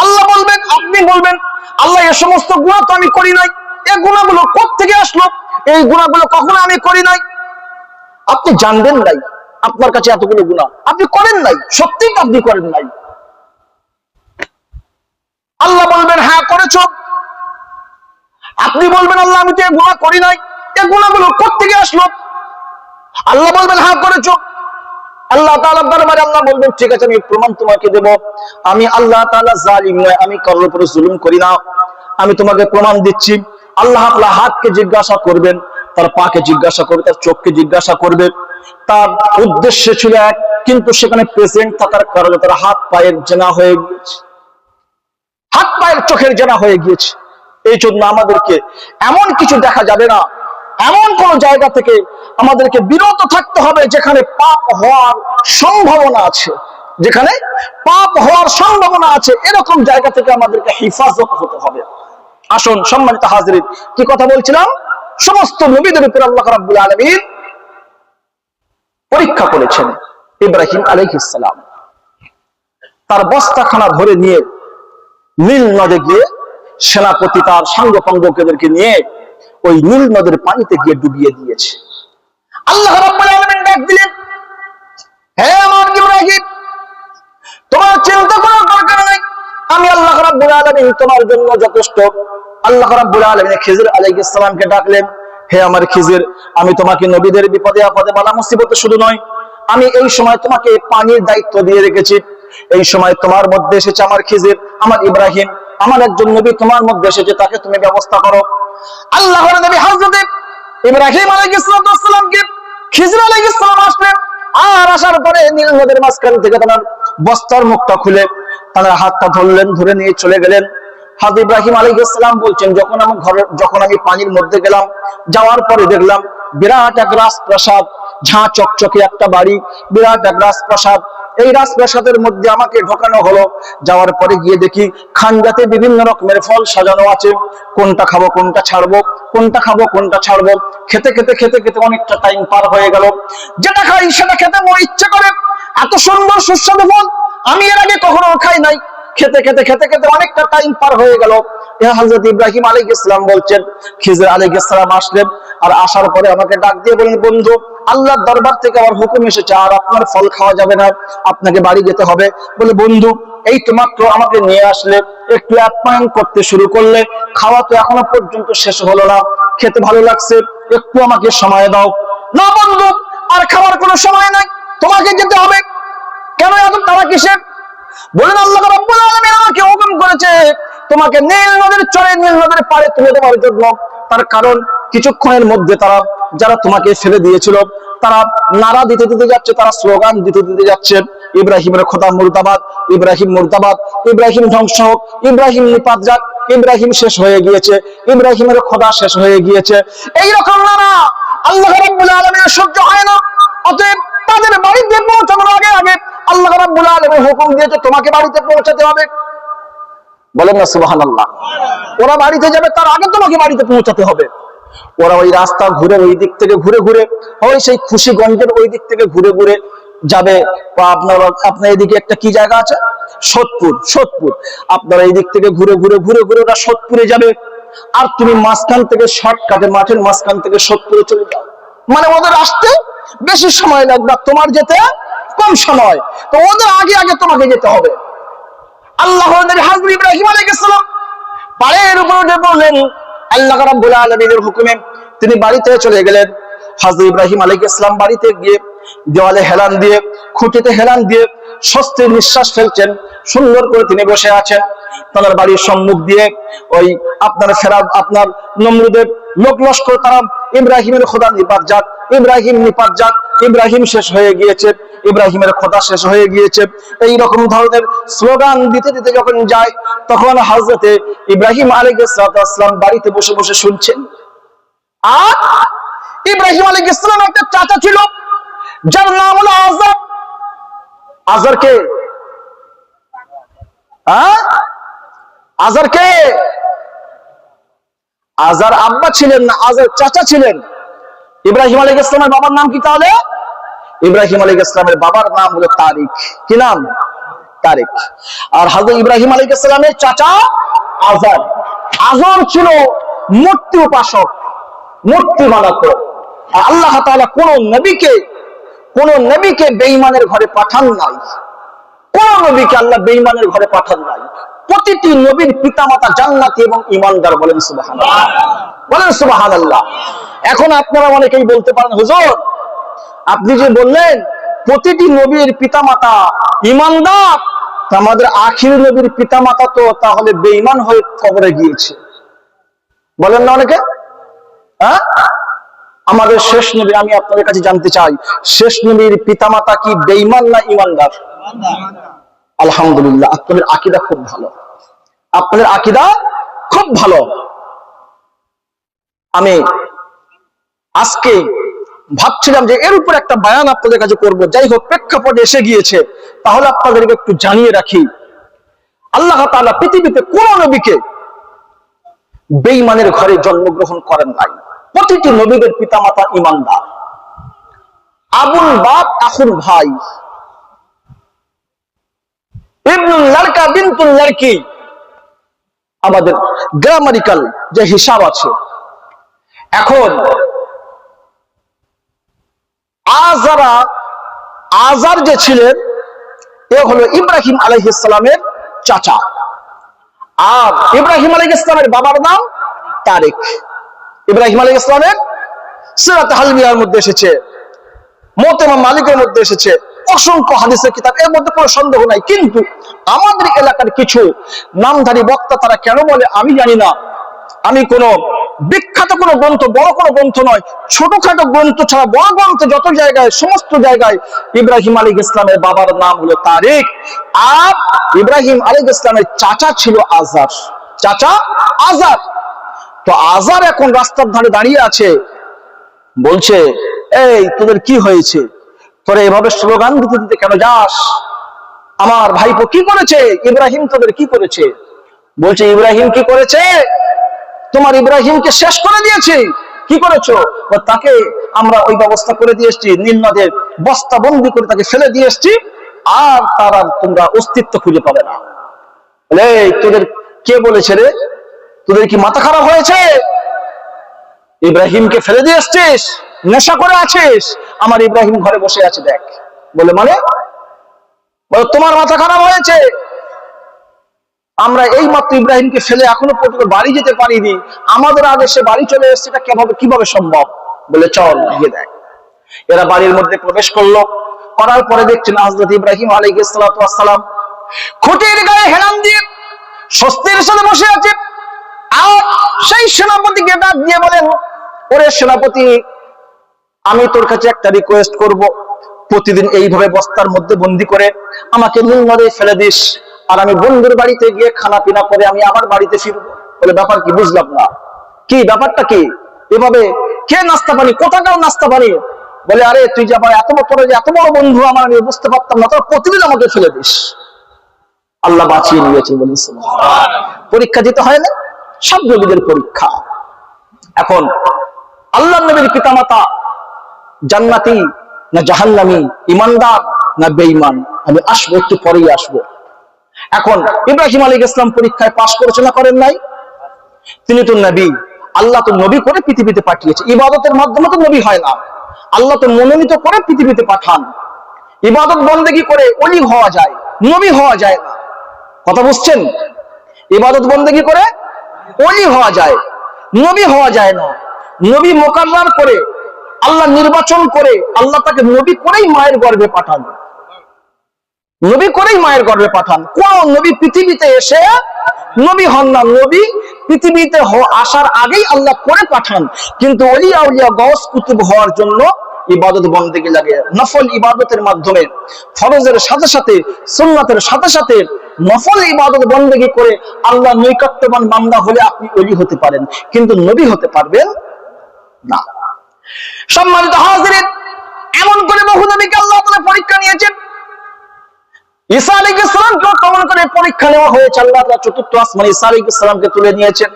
আল্লাহ বলবেন, আপনি বলবেন, আল্লাহ এই সমস্ত গুনাহ তো আমি করি নাই, এই গুনাহগুলো কোত্থেকে আসলো? এই গুনাহগুলো কখনো আমি করি নাই। আপনি জানবেন নাই আপনার কাছে এতগুলো গুনাহ আপনি করেন নাই, সত্যিই তো আপনি করেন নাই। আল্লাহ বলবেন হ্যাঁ করেছো, আপনি বলবেন আল্লাহ আমি তো এই গুনাহ করি নাই, এই গুনাহগুলো কোত্থেকে আসলো? আল্লাহ বলবেন হ্যাঁ করেছো। আল্লাহ তাআলার দরবারে আল্লাহ বলবেন ঠিক আছে, আমি প্রমাণ তোমাকে দেব, আমি আল্লাহ তাআলা জালিম নয়, আমি কারোর উপরে জুলুম করি না, আমি তোমাকে প্রমাণ দিচ্ছি। আল্লাহ আপনার হাতকে জিজ্ঞাসা করবেন, তার পাকে জিজ্ঞাসা করবে, তার চোখকে জিজ্ঞাসা করবে। তার উদ্দেশ্য ছিল এক, কিন্তু সেখানে প্রেজেন্ট থাকার কারণে তার হাত পায়ের জেনা হয়ে গিয়েছে, হাত পায়ের চোখের জেনা হয়ে গিয়েছে। এই জন্য আমাদেরকে এমন কিছু দেখা যাবে না, এমন কোন জায়গা থেকে আমাদেরকে বিরত থাকতে হবে যেখানে পাপ হওয়ার সম্ভাবনা আছে, যেখানে পাপ হওয়ার সম্ভাবনা আছে, এরকম জায়গা থেকে আমাদেরকে হেফাজত হতে হবে। আসুন সম্মানিত হাজরিন, কি কথা বলছিলাম? সমস্ত নবীদের উপর আল্লাহ রাব্বুল আলামিন পরীক্ষা করেছেন। ইব্রাহিম আলাইহিস সালাম তার বস্তাখানা ধরে নিয়ে নীল নদে গিয়ে সেনাপতি তার সাঙ্গপাঙ্গদেরকে নিয়ে ওই নীল নদের পানিতে গিয়ে ডুবিয়ে দিয়েছে। আল্লাহ রাব্বুল আলামিন ডাক দিলেন, হে আমার ইব্রাহিম, তোমার চিন্তা করার দরকার নাই, আমি আল্লাহ রাব্বুল আলামিন তোমার জন্য যথেষ্ট। আল্লাহ রাব্বুল আলামিন খিজির আলাইহিস সালামকে ডাকলেন, হে আমার খিজির, আমি তোমাকে নবীদের বিপদে আপদে বালা মুসিবতে শুধু নয়, আমি এই সময় তোমাকে পানির দায়িত্ব দিয়ে রেখেছি। এই সময় তোমার মধ্যে এসেছে আমার খিজির, আমার ইব্রাহিম, আমার একজন নবী তোমার মধ্যে এসেছে, তাকে তুমি ব্যবস্থা করো। আল্লাহর নবী হযরত ইব্রাহিম আলাইহিস সালামকে খিজির আলাইহিস সালাম আসলেন, আর আসার পরে নীল নদের মাঝখান থেকে তার বস্তার মুখটা খুলে তার হাতটা ধরলেন, ধরে নিয়ে চলে গেলেন। হযরত ইব্রাহিম আলাইহিস সালাম বলছেন, যখন আমি পানির মধ্যে গেলাম, যাওয়ার পরে দেখলাম বিরাট এক রাজপ্রাসাদ, ঝাঁ চকচকে একটা বাড়ি, বিরাট এক রাজপ্রাসাদ। এই রাজপ্রাসাদের মধ্যে আমাকে ঢোকানো হলো। যাওয়ার পরে গিয়ে দেখি খানজাতে বিভিন্ন রকমের ফল সাজানো আছে, কোনটা খাবো কোনটা ছাড়বো, কোনটা খাবো কোনটা ছাড়বো, খেতে খেতে খেতে খেতে অনেকটা টাইম পার হয়ে গেল। যেটা খাই সেটা খেতে মনে ইচ্ছে করে, এত সুন্দর সুস্বাদু ফল আমি এর আগে কখনো খাই নাই। খেতে খেতে খেতে খেতে অনেকটা টাইম পার হয়ে গেল। হযরত ইব্রাহিম আলাইহিস সালাম বলছেন, খিজির আলাইহিস সালাম আসলেন, আর আসার পরে আমাকে ডাক দিয়ে বললেন, বন্ধু, আল্লাহর দরবার থেকে আমার হুকুম এসেছে, আর আপনার ফল খাওয়া যাবে না, আপনাকে বাড়ি যেতে হবে। বলে, বন্ধু, এই তো মাত্র আমাকে নিয়ে আসলে, একটু আপ্যায়ন করতে শুরু করলে, খাওয়া তো এখনো পর্যন্ত শেষ হলো না, খেতে ভালো লাগছে, একটু আমাকে সময় দাও। না বন্ধু, আর খাওয়ার কোনো সময় নাই, তোমাকে যেতে হবে। কেন এত তারা কিসের? বলেন, আল্লাহ রাব্বুল আলামিন আমাকে হুকুম করেছে তোমাকে নীল নদের চরে, নীল নদের পাড়ে তুলে দেওয়ার জন্য। তার কারণ কিছুক্ষণের মধ্যে তারা, যারা তোমাকে ফেলে দিয়েছিল, তারা নারা দিতে দিতে যাচ্ছে, তারা স্লোগান দিতে দিতে যাচ্ছে, ইব্রাহিমের খোদা মুর্দাবাদ, ইব্রাহিম মুর্দাবাদ, ইব্রাহিম ধ্বংস হোক, ইব্রাহিম নিপাত যাক, ইব্রাহিম শেষ হয়ে গিয়েছে, ইব্রাহিমের খোদা শেষ হয়ে গিয়েছে। এইরকম নারা আল্লাহ রাব্বুল আলামিনের সহ্য হয় না। অতএব তাদের বাড়িতে পৌঁছানোর আগে আগে আল্লাহ রাব্বুল আলামিন হুকুম দিয়েছে তোমাকে বাড়িতে পৌঁছাতে হবে। বলেন না সুবহানাল্লাহ। ওরা বাড়িতে যাবে তার আগে তোমাকে বাড়িতে পৌঁছাতে হবে। ওরা ওই রাস্তা ঘুরে, ওই দিক থেকে ঘুরে ঘুরে, ওই সেই খুশিগঞ্জের ওই দিক থেকে ঘুরে ঘুরে যাবে, আপনার এদিকে একটা কি জায়গা আছে, সোদপুর, আপনারা এই দিক থেকে ঘুরে ঘুরে ঘুরে ঘুরে ওরা সোদপুরে যাবে, আর তুমি মাঝখান থেকে শর্টকাটে মাঠের মাঝখান থেকে সোদপুরে চলে যাও। মানে ওদের আসতে বেশি সময় লাগবে, তোমার যেতে কম সময়, তো ওদের আগে আগে তোমাকে যেতে হবে। আল্লাহ হযরত ইব্রাহিম আলাইহিস সালাম পাহাড়ের উপর উঠে পড়লেন, আল্লাহ রাব্বুল আলামিনের হুকুমে তিনি বাড়িতে চলে গেলেন। হযরত ইব্রাহিম আলাইহিস সালাম বাড়িতে গিয়ে দেওয়ালে হেলান দিয়ে, খুঁটিতে হেলান দিয়ে স্বস্তির নিঃশ্বাস ফেলছেন। সুন্দর করে তিনি বসে আছেন। তার বাড়ির সম্মুখ দিয়ে ওই আপনার নমরুদের লোক লস্কর তারা ইব্রাহিমের খোদা নিপাত যাক, ইব্রাহিম নিপাত যাক, ইব্রাহিম শেষ হয়ে গিয়েছে, ইব্রাহিমের খোদা শেষ হয়ে গিয়েছে, এই রকম ধরনের স্লোগান দিতে দিতে যখন যায়, তখন হযরতে ইব্রাহিম আলাইহিস সালাম বাড়িতে বসে বসে শুনছেন। আর ইব্রাহিম আলাইহিস সালাম একটা চাচা ছিল যার নাম হলো আজার। আজার কে? আজার কে? আজার আব্বা ছিলেন না, আজার চাচা ছিলেন। ইব্রাহিম আলাইহিস সালামের বাবার নাম কি তাহলে? ইব্রাহিম আলাইহিস সালামের বাবার নাম হলো তারিক। কি নাম? তারিক। আর হযরত ইব্রাহিম আলাইহিস সালামের চাচা আজার। আজার ছিল মূর্তি উপাসক, মূর্তি বানাতো। আল্লাহ তাআলা কোন নবীকে বেঈমানের ঘরে পাঠান নাই, কোন নবীকে আল্লাহ বেঈমানের ঘরে পাঠান নাই। প্রতিটি নবীর পিতামাতা জান্নাতি এবং ঈমানদার। বলেন সুবহানাল্লাহ, বলেন সুবহানাল্লাহ। এখন আপনারা অনেকেই বলতে পারেন, হুজুর আপনি যে বললেন প্রতিটি নবীর পিতামাতা ঈমানদার, আমাদের আখির নবীর পিতামাতা তো তাহলে বেঈমান হয়ে কবরে গিয়েছে, বলেন না অনেকে? আমাদের শেষ নবী, আমি আপনাদের কাছে জানতে চাই, শেষ নবীর পিতামাতা কি বেঈমান না ঈমানদার? আলহামদুলিল্লাহ, আপনাদের আকীদা খুব ভালো, আপনাদের আকীদা খুব ভালো। আমি আজকে ভাবছিলাম যে এর উপর একটা বয়ান আপনাদের কাছে করব, যাই হোক প্রেক্ষাপট এসে গিয়েছে, তাহলে আপনাদেরকে একটু জানিয়ে রাখি। আল্লাহ তাআলা পৃথিবীতে কোন নবীকে বেঈমানের ঘরে জন্মগ্রহণ করেন নাই। প্রতিটি নবীদের পিতামাতা ঈমানদার। আবুল বাপ আখুর ভাই, ইবনুল লারকা বিনতুল লারকি, আমাদের গ্রামারিক্যাল যে হিসাব আছে। এখন আজার যে ছিলেন এ হলো ইব্রাহিম আলাইহিস সালামের চাচা, আর ইব্রাহিম আলাইহিস সালামের বাবার নাম তারিক। ইব্রাহিম আলাইহিস সালামের সূরাত হালবিয়ার মধ্যে এসেছে, মুতামা মালিকের মধ্যে এসেছে, অসংখ্য হাদিসের কিতাব, এর মধ্যে কোনো সন্দেহ নাই। কিন্তু আমাদের এলাকার কিছু নামধারী বক্তা তারা কেন বলে আমি জানি না। আমি কোনো বিখ্যাত কোনো গ্রন্থ, বড় কোনো গ্রন্থ নয়, ছোটখাটো গ্রন্থ ছাড়া বড় গ্রন্থ যত জায়গায়, সমস্ত জায়গায় ইব্রাহিম আলাইহিস সালামের বাবার নাম হলো তারিক, আর ইব্রাহিম আলাইহিস সালামের চাচা ছিল আজার। চাচা আজার। তো আজার এখন রাস্তার ধারে দাঁড়িয়ে আছে, বলছে এই তোদের কি হয়েছে, তোরা এভাবে স্লোগান দিতে দিতে কেন যাস? আমার ভাইপো কি করেছে? ইব্রাহিম তোদের কি করেছে? বলছে ইব্রাহিম কি করেছে? তোমার ইব্রাহিমকে শেষ করে দিয়েছে। কি করেছো? তাকে আমরা ওই ব্যবস্থা করে দিয়ে এসছি, নীল নদের বস্তা বন্দি করে তাকে ফেলে দিয়ে এসছি, আর তার আর তোমরা অস্তিত্ব খুঁজে পাবে না। তোদের কে বলেছে রে? তোদের কি মাথা খারাপ হয়েছে? ইব্রাহিমকে ফেলে দিয়ে এসছিস, নেশা করে আছিস, আমার ইব্রাহিম ঘরে বসে আছে দেখ। বলে মানে? তোমার মাথা খারাপ হয়েছে। আমরা এই মাত্র ইব্রাহিমকে ফেলে এখনো পর্যন্ত বাড়ি যেতে পারিনি, আমাদের আগে সে বাড়ি চলে এসছে, এটা কিভাবে সম্ভব? বলে চল গিয়ে দেখ। এরা বাড়ির মধ্যে প্রবেশ করলো, করার পরে দেখছেন হযরত ইব্রাহিম আলাইহিস সালাতু ওয়াস সালাম খুঁটির গায়ে হেলান দিয়ে স্বস্তির সাথে বসে আছে। আর সেই সেনাপতিকে ডাক দিয়ে বলেন, ওরে সেনাপতি, আমি তোর কাছে একটা রিকোয়েস্ট করব, প্রতিদিন এইভাবে বস্তার মধ্যে বন্দি করে আমাকে নীল নদে ফেলে দিস, আর আমি বন্ধুর বাড়িতে গিয়ে খানা পিনা করে আমি আবার বাড়িতে ফিরবো। বলে ব্যাপার কি? বুঝলাম না, কি ব্যাপারটা কি? এভাবে কে নাস্তা পানি, কোথাকার নাস্তা পানি? বলে আরে তুই যে আমার এত বড় বন্ধু আমার, আমি বুঝতে পারতাম না, তোর প্রতিদিন আমাকে ফেলে দিস। আল্লাহ বাঁচিয়ে নিয়েছে। বলেন সুবহানাল্লাহ। পরীক্ষা দিতে হয় না, সব নবীদের পরীক্ষা। এখন আল্লাহ নবীর পিতামাতা জান্নাতি, না জাহান্নামী, ইমানদার না বেঈমান, আমি আসবো, একটু পরেই আসবো। এখন ইব্রাহিম আলাইহিস সালাম পরীক্ষায় পাশ করেছে না করেন নাই? তিনি তো নবী, আল্লাহ তো নবী করে পৃথিবীতে পাঠিয়েছে। ইবাদতের মাধ্যমে তো নবী হয় না, আল্লাহ তো মনোনীত করে পৃথিবীতে পাঠান। ইবাদত বন্দেগী করে ওলি হওয়া যায়, নবী হওয়া যায় না। কথা বুঝছেন? ইবাদত বন্দেগী করে ওলি হওয়া যায়, নবী হওয়া যায় না। নবী মুকাররার করে, আল্লাহ নির্বাচন করে, আল্লাহ তাকে নবী করেই মায়ের গর্ভে পাঠান, নবী করেই মায়ের গর্ভে পাঠান। কোন নবী পৃথিবীতে এসে নবী হন না, নবী পৃথিবীতে আসার আগেই আল্লাহ করে পাঠান। কিন্তু ওলিয়া উলিয়া গওস কুতুব হওয়ার জন্য ইবাদত বন্দেগী লাগে। নফল ইবাদতের মাধ্যমে ফরজের সাথে সাথে সুন্নাতের সাথে সাথে নফল ইবাদত বন্দেগী করে আল্লাহ নৈকট্যবান বান্দা হলে আপনি ওলি হতে পারেন, কিন্তু নবী হতে পারবেন না। সম্মানিত হাজিরিন, এমন করে বহু নবীকে আল্লাহ তাআলা পরীক্ষা নিয়েছেন। ঈসা আলাইহিস সালামকে কেমন করে পরীক্ষা নেওয়া হয়েছে, আল্লাহ তাআলা চতুর্থ আসমানে ঈসা আলাইহিস সালামকে তুলে নিয়েছেন।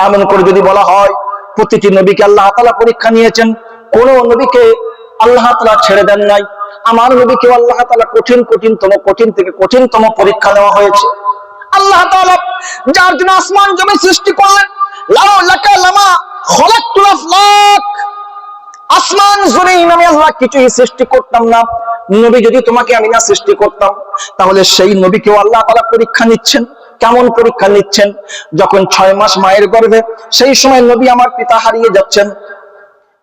এমন করে যদি বলা হয় প্রতিটি নবীকে আল্লাহ তাআলা পরীক্ষা নিয়েছেন, কোন নবীকে আল্লাহ তাআলা ছেড়ে দেন নাই। আমার নবীকে আল্লাহ তাআলা কঠিন থেকে কঠিনতম পরীক্ষা নেওয়া হয়েছে। আল্লাহ তাআলা যার জন্য আসমান জমিন সৃষ্টি করলেন, লাউ লাকা লামা খলাকতুল আফলাক, আসমান জমিন আমি আল্লাহ কিছুই সৃষ্টি করতাম না। নবী যদি তোমাকে আমি না সৃষ্টি করতাম, তাহলে সেই নবীকেও আল্লাহ তাআলা পরীক্ষা নিচ্ছেন। কেমন পরীক্ষা নিচ্ছেন? যখন 6 মাস মায়ের গর্ভে, সেই সময় নবী আমার পিতা হারিয়ে যাচ্ছেন।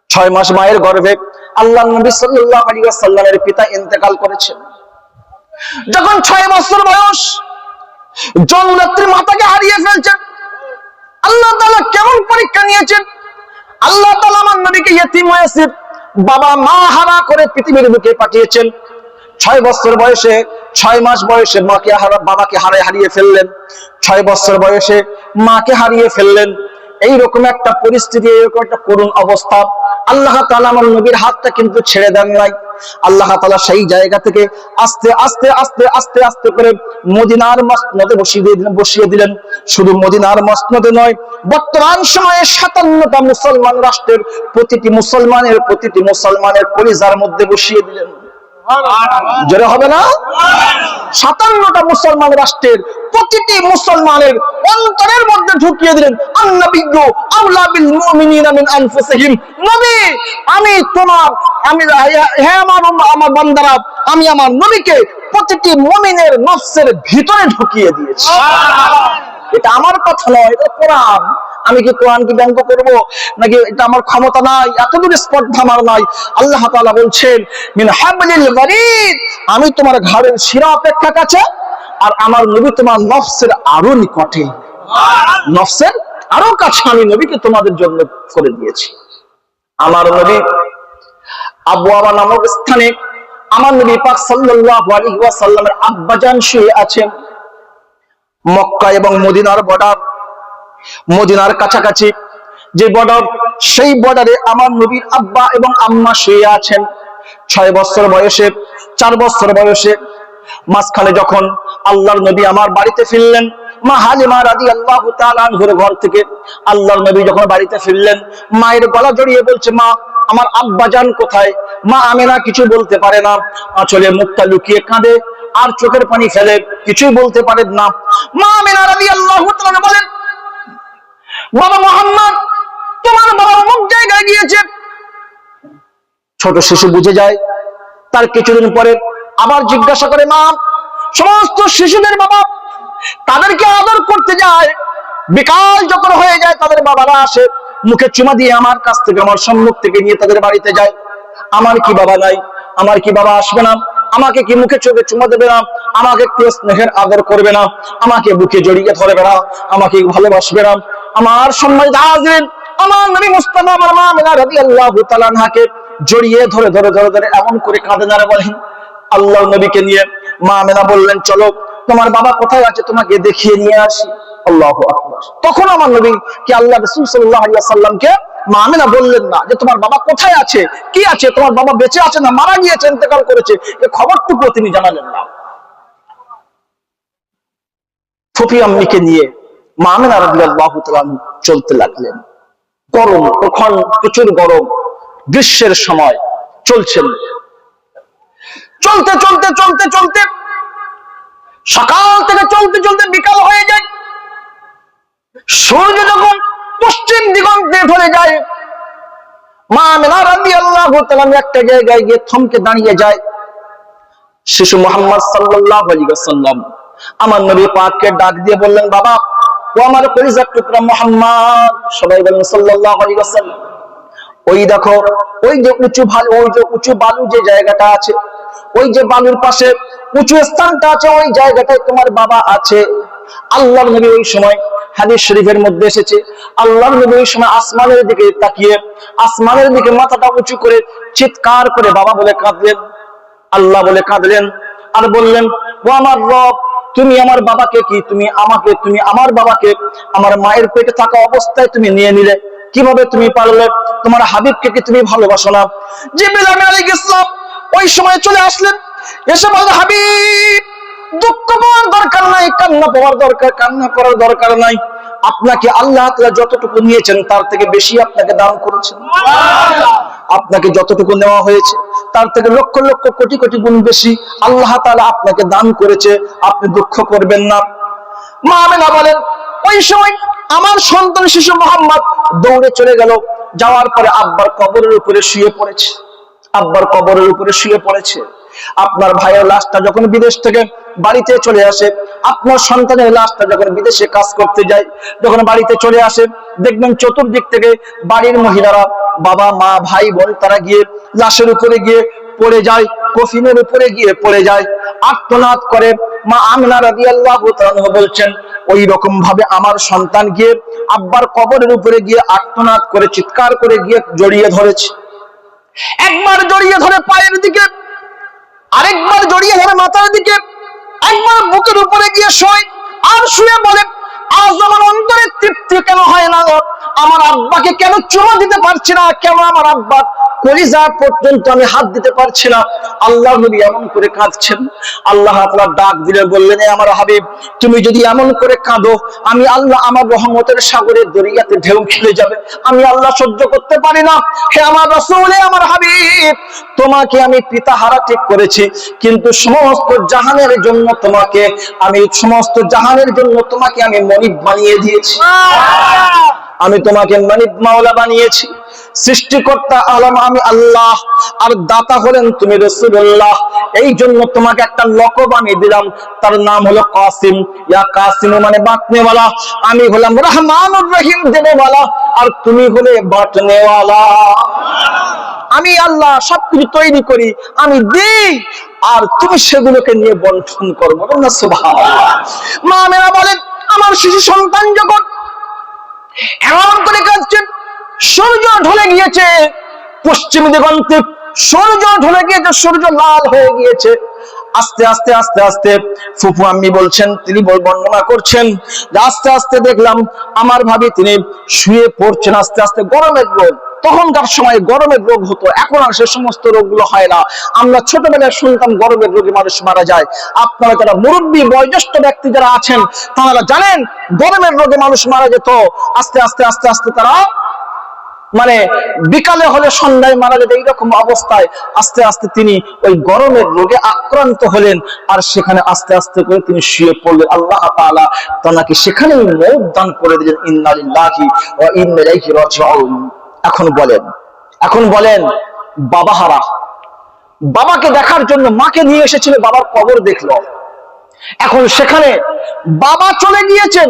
6 মাস মায়ের গর্ভে আল্লাহ নবী সাল্লাল্লাহু আলাইহি ওয়াসাল্লামের পিতা ইন্তেকাল করেছেন। যখন 6 বছর বয়স, জন্মদাত্রী মাতাকে হারিয়ে ফেলছেন। আল্লাহ তাআলা কেমন পরীক্ষা নিয়েছেন? আল্লাহ তাআলা আমার নবীকে ইয়েতিম ওয়াসির, বাবা মা হারা করে পৃথিবীর বুকে পাঠিয়েছেন। 6 বছর বয়সে, 6 মাস বয়সে বাবাকে হারিয়ে ফেললেন। 6 বছর বয়সে মাকে হারিয়ে ফেললেন। এইরকম একটা পরিস্থিতি, এরকম একটা করুণ অবস্থা। আল্লাহ তাআলা আমার নবীর হাতটা কিন্তু ছেড়ে দেন নাই। আল্লাহ তাআলা সেই জায়গা থেকে আস্তে আস্তে আস্তে আস্তে আস্তে করে মদিনার মসনদে বসিয়ে দিলেন। শুধু মদিনার মসনদে নয়, বর্তমান সময়ে 57টা মুসলমান রাষ্ট্রের প্রতিটি মুসলমানের কলিজার মধ্যে বসিয়ে দিলেন। জোরে হবে না? 57টা মুসলমান রাষ্ট্রের প্রতিটি মুসলমানের অন্তরের মধ্যে ঢুকিয়ে দিলেন। আন-নাবিয়্যু আওলা বিল মুমিনিনা মিন আনফুসিহিম, নবী হে আমার বান্দারা, আমি আমার নবীকে প্রতিটি মুমিনের নফসের ভিতরে ঢুকিয়ে দিয়েছি। এটা আমার কথা নয়, এটা কোরআন। আমি কি কোরআন কি ব্যঙ্গ করবো নাকি? এটা আমার ক্ষমতা নাই, এতদূর স্পর্ধা আমার নাই। আল্লাহ তাআলা বলছেন মিন হাবলিল ওয়ারিদ, আমি তোমার ঘাড়ের শিরা অপেক্ষা কাছে, আর আমার নবী তোমার নফসের আরো নিকটে, নফসের আরো কাছে আমি নবীকে তোমাদের জন্য করে দিয়েছি। আমার নবী আবওয়াবা নামক স্থানে আমার নবী পাক সাল্লাল্লাহু আলাইহি ওয়াসাল্লামের আব্বাজান শুয়ে আছেন। মক্কা এবং মদিনার বর্ডার, মদিনার কাছাকাছি যে বর্ডার, সেই বর্ডারে আমার নবীর আব্বা এবং আম্মা শুয়ে আছেন। 6 বছর বয়সে, 4 বছর বয়সে। মাঝখানে যখন আল্লাহর নবী আমার বাড়িতে ফিরলেন, মা হালিমা রাদিয়াল্লাহু তাআলা আনহার ঘর থেকে আল্লাহর নবী যখন বাড়িতে ফিরলেন, মায়ের গলা জড়িয়ে বলছে, মা আমার আব্বাজান কোথায়? মা আমেনা কিছু বলতে পারে না, আঁচলে মুখটা লুকিয়ে কাঁদে আর চোখের পানি ফেলে, কিছুই বলতে পারেন না। মা আমেনা রাদিয়াল্লাহু তাআলা বলেন, বাবা মুহাম্মদ, তোমার বাবা অমুক জায়গায় গিয়েছে। ছোট শিশু বুঝে যায়। তার কিছুদিন পরে আবার জিজ্ঞাসা করে, মা, সমস্ত শিশুদের বাবা তাদেরকে আদর করতে যায়, বিকাল যখন হয়ে যায় তাদের বাবারা আসে, মুখে চুমা দিয়ে আমার কাছ থেকে, আমার সম্মুখ থেকে নিয়ে তাদের বাড়িতে যায়। আমার কি বাবা নাই? আমার কি বাবা আসবে না? আমাকে কি মুখে চোখে চুমা দেবে না? আমাকে একটু স্নেহের আদর করবে না? আমাকে বুকে জড়িয়ে ধরবে না? আমাকে ভালোবাসবে না? আমার সম্মানিত হাজিরিন, আমার নবী মুস্তাফা আমার মা আমিনা রাদিয়াল্লাহু তাআলা আনহাকে জড়িয়ে ধরে ধরে ধরে ধরে এমন করে কাঁদেন আর বলেন, আল্লাহর নবীকে নিয়ে মা আমিনা বললেন, চলো তোমার বাবা কোথায় আছে তোমাকে দেখিয়ে নিয়ে আসি। আল্লাহু আকবার। তখন আমার নবী কি আল্লাহ রাসূল সাল্লাল্লাহু আলাইহি ওয়াসাল্লামকে মা আমিনা বললেন না যে তোমার বাবা কোথায় আছে, কি আছে, তোমার বাবা বেঁচে আছে না মারা গিয়েছে, ইন্তেকাল করেছে, এই খবরটুকু তিনি জানালেন না। ফুফি আম্মিকে নিয়ে মা আমিনা রাদিয়াল্লাহু তাআলা চলতে লাগলেন। গরম, তখন প্রচুর গরম, গ্রীষ্মের সময়, চলছেন। চলতে চলতে চলতে চলতে সকাল থেকে চলতে চলতে বিকাল হয়ে যায়। সূর্য যখন পশ্চিম দিগন্তে ঢলে যায়, মা আমিনা রাদিয়াল্লাহু তাআলা একটা জায়গায় গিয়ে থমকে দাঁড়িয়ে যায়। শিশু মুহাম্মদ সাল্লাল্লাহু আলাইহি ওয়াসাল্লাম আমার নবী পাককে ডাক দিয়ে বললেন, বাবা ও আমার কলিজার টুকরা মুহাম্মদ। সবাই বলেন সাল্লাল্লাহু আলাইহি ওয়াসাল্লাম। ওই দেখো, ওই যে উঁচু বালু যে জায়গাটা আছে, ওই যে বালুর পাশে উঁচু স্থানটা আছে, ওই জায়গাটায় তোমার বাবা আছে। আল্লাহর নবী ওই সময়, হাদিস শরীফের মধ্যে এসেছে, আল্লাহর নবী ওই সময় আসমানের দিকে তাকিয়ে, আসমানের দিকে মাথাটা উঁচু করে চিৎকার করে বাবা বলে কাঁদলেন, আল্লাহ বলে কাঁদলেন, আর বললেন, ও আমার রব, তুমি আমার বাবাকে কি, তুমি আমার বাবাকে আমার মায়ের পেটে থাকা অবস্থায় তুমি নিয়ে নিলে, কিভাবে তুমি পারলে? তোমার হাবিবকে কি তুমি ভালোবাসো না? জিবরিল আলাইহিস সালাম ওই সময় চলে আসলেন, এসে বললেন, হাবিব, দুঃখ পাওয়ার দরকার নাই, কান্না করার দরকার নাই। আপনাকে আল্লাহ তাআলা যতটুকু নিয়েছেন তার থেকে বেশি আপনাকে দান করেছেন। আপনাকে যতটুকু নেওয়া হয়েছে তার থেকে লক্ষ লক্ষ কোটি কোটি গুণ বেশি আল্লাহ তাআলা আপনাকে দান করেছে, আপনি দুঃখ করবেন না। মা আমিনা বলেন, ওই সময় আমার সন্তান শিশু মুহাম্মদ দৌড়ে চলে গেল। যাওয়ার পরে আব্বার কবরের উপরে শুয়ে পড়েছে। আপনার ভাইয়ের লাশটা যখন বিদেশ থেকে বাড়িতে চলে আসে, আপনার সন্তানের লাশটা যখন বিদেশে কাজ করতে যায়, যখন বাড়িতে চলে আসে, দেখবেন চতুর্দিক থেকে বাড়ির মহিলারা, বাবা মা ভাই বোন, তারা গিয়ে লাশের উপরে গিয়ে পড়ে যায়, কফিনের উপরে গিয়ে পড়ে যায়, আর্তনাদ করে। মা আমিনা রাদিয়াল্লাহু তাআলা বলছেন, ওই রকম ভাবে আমার সন্তান গিয়ে আব্বার কবরের উপরে গিয়ে আর্তনাদ করে, চিৎকার করে গিয়ে জড়িয়ে ধরেছে। একবার জড়িয়ে ধরে পায়ের দিকে, আরেকবার জড়িয়ে ধরে মাথার দিকে, একবার বুকের উপরে গিয়ে শোয়, আর শুয়ে বলে, আজ আমার অন্তরে তৃপ্তি কেন হয় না? আমার আব্বাকে কেন চুমা দিতে পারছি না? কেন আমার আব্বা কলিজা পর্যন্ত আমি হাত দিতে পারছি না? আল্লাহ নবী এমন করে কাঁদছেন। আল্লাহ তাআলা ডাক দিলে বললেন, আমার হাবিব, তুমি যদি এমন করে কাঁদো, আমি আল্লাহ আমার রহমতের সাগরে দরিয়াতে ঢেউ খেলে যাবে, আমি আল্লাহ সহ্য করতে পারি না। হে আমার রাসূল, আমার হাবিব, তোমাকে আমি পিতাহারা ঠিক করেছি, কিন্তু সমস্ত জাহানের জন্য তোমাকে আমি মনিব বানিয়ে দিয়েছি। আমি তোমাকে মানিব মাওলা বানিয়েছি। সৃষ্টিকর্তা আলম আমি আল্লাহ, আর দাতা হলেন তুমি রাসূলুল্লাহ। এই জন্য তোমাকে একটা লকব আমি দিলাম, তার নাম হলো কাসিম। ইয়া কাসিম মানে বাঁটনেওয়ালা। আমি হলাম রহমানুর রহিম, দেনেওয়ালা, আর তুমি হলে বাঁটনেওয়ালা। আমি আল্লাহ সবকিছু তৈরি করি, আমি দিই, আর তুমি সেগুলোকে নিয়ে বন্টন করবো না। সুবহানাল্লাহ। মা আমিনা বলেন, আমার শিশু সন্তান যখন এমন করে কাঁদছেন, সূর্য ঢলে গিয়েছে পশ্চিম দিগন্তে, সূর্য ঢলে গিয়েছে, সূর্য লাল হয়ে গিয়েছে। আস্তে আস্তে আস্তে আস্তে ফুফু আম্মি বলছেন, তিনি বর্ণনা করছেন, আস্তে আস্তে দেখলাম আমার ভাবি তিনি শুয়ে পড়ছেন। আস্তে আস্তে গরমের রোগ, তখনকার সময় গরমের রোগ হতো, এখন আর সে সমস্ত রোগগুলো হয় না। আমরা ছোটবেলায় শুনতাম গরমের রোগে মানুষ মারা যায়। আপনারা যারা মুরব্বী বয়োজ্যেষ্ঠ ব্যক্তি যারা আছেন, তারা জানেন গরমের রোগে মানুষ মারা যেত। আস্তে আস্তে আস্তে আস্তে তারা মানে বিকালে হলে সন্ধ্যায় মারা যেত, এইরকম অবস্থায় আস্তে আস্তে তিনি ওই গরমের রোগে আক্রান্ত হলেন, আর সেখানে আস্তে আস্তে করে তিনি শুয়ে পড়লেন। আল্লাহ তাআলা তাকে সেখানেই মওত দান করে দিলেন। ইন্না লিল্লাহি ওয়া ইন্না ইলাইহি রাজিউন। এখন বলেন বাবাহারা, বাবাকে দেখার জন্য মাকে নিয়ে এসেছিল, বাবার কবর দেখলো। এখন সেখানে বাবা চলে গিয়েছেন,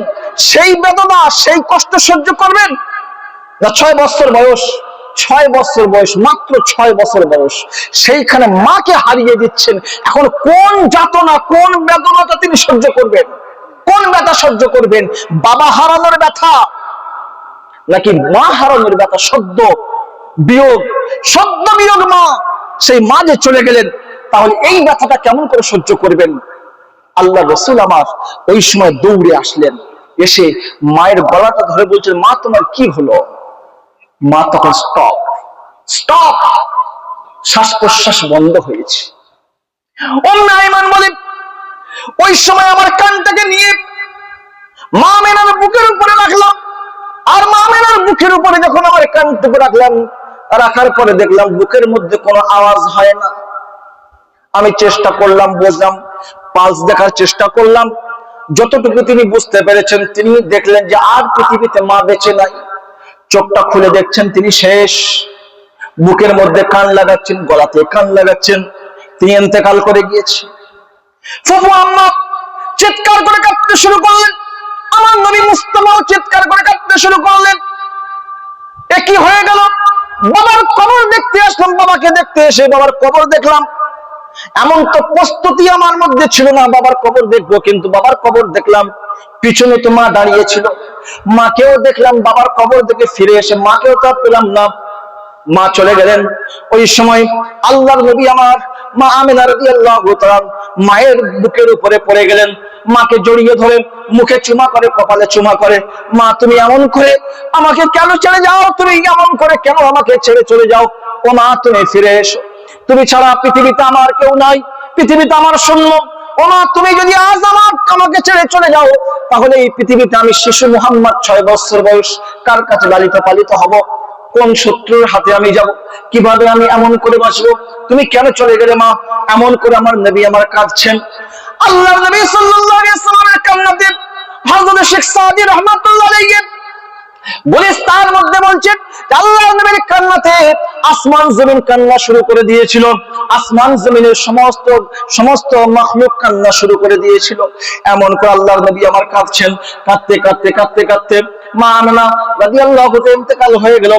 সেই বেদনা, সেই কষ্ট সহ্য করবেন না? 6 বছর বয়স, মাত্র 6 বছর বয়স, সেইখানে মাকে হারিয়ে দিচ্ছেন। এখন কোন যাতনা, কোন বেদনাটা তিনি সহ্য করবেন? কোন ব্যথা সহ্য করবেন? বাবা হারানোর ব্যথা নাকি মা হারানোর ব্যথা? সদ্য বিয়োগ মা, সেই মা যে চলে গেলেন, তাহলে এই ব্যথাটা কেমন করে সহ্য করবেন? আল্লাহ রাসূল আমার ওই সময় দৌড়ে আসলেন, এসে মায়ের গলাটা ধরে বলছেন, মা তোমার কি হলো? মা তখন স্টপ, শ্বাস প্রশ্বাস বন্ধ হয়েছে। উম্মে আইমান বলেন, ওই সময় আমার কানটাকে নিয়ে মা আমিনার বুকের উপরে রাখলাম, আর মা আমিনার বুকের উপরে যখন আমার কানটুকু রাখলাম, রাখার পরে দেখলাম বুকের মধ্যে কোনো আওয়াজ হয় না। আমি চেষ্টা করলাম, বুঝলাম, পালস দেখার চেষ্টা করলাম। যতটুকু তিনি বুঝতে পেরেছেন, তিনি দেখলেন যে আর পৃথিবীতে মা বেঁচে নাই। চোখটা খুলে দেখছেন তিনি শেষ। বুকের মধ্যে কান লাগাচ্ছেন, গলাতে কান লাগাচ্ছেন, তিনি ইন্তেকাল করে গিয়েছে। ফুফু আম্মা চিৎকার করে কাঁদতে শুরু করলেন। আমার নবী মুস্তাফাও চিৎকার করে কাঁদতে শুরু করলেন। এ কি হয়ে গেল? বাবার কবর দেখতে আসলাম, বাবাকে দেখতে এসে বাবার কবর দেখলাম। এমন তো প্রস্তুতি আমার মধ্যে ছিল না বাবার কবর দেখবো, কিন্তু বাবার কবর দেখলাম। পিছনে তো মা দাঁড়িয়ে ছিল, মাকেও দেখলাম। বাবার কবর দেখে ফিরে এসে মাকেও তো পেলাম না, মা চলে গেলেন। ওই সময় আল্লাহর নবী আমার মা আমিনা রাদিয়াল্লাহু তাআলা মায়ের বুকের উপরে পড়ে গেলেন। মাকে জড়িয়ে ধরে মুখে চুমা করে, কপালে চুমা করে, মা তুমি এমন করে আমাকে কেন ছেড়ে যাও? তুমি এমন করে কেন আমাকে ছেড়ে চলে যাও? ও মা তুমি ফিরে এসো, তুমি ছাড়া পৃথিবীতে আমার কেউ নাই, পৃথিবীতে আমার শূন্য। ও মা তুমি যদি আজ আমাকে ছেড়ে চলে যাও, তাহলে এই পৃথিবীতে আমি শিশু মুহাম্মদ 6 বছর বয়স কার কাছে লালিত পালিত হব? কোন শত্রুর হাতে আমি যাব? কিভাবে আমি এমন করে বাঁচবো? তুমি কেন চলে গেলে মা? এমন করে আমার নবী আমার কাঁদছেন। আল্লাহর নবী সাল্লাল্লাহু আলাইহি ওয়াসাল্লামের কান্নাতে হযরত শেখ সাদী রাহমাতুল্লাহ আলাইহি গুলিস্তান মধ্যে বলছেন, আল্লাহর নবীর কান্নাতে আসমান জমিন কান্না শুরু করে দিয়েছিল। আসমান জমিনের সমস্ত মাখলুক কান্না শুরু করে দিয়েছিল। এমন করে আল্লাহর নবী আমার কাঁদছেন। কাঁদতে কাঁদতে কাঁদতে কাঁদতে মা আমিনা রাদিয়াল্লাহু তাআলা ইন্তেকাল হয়ে গেল।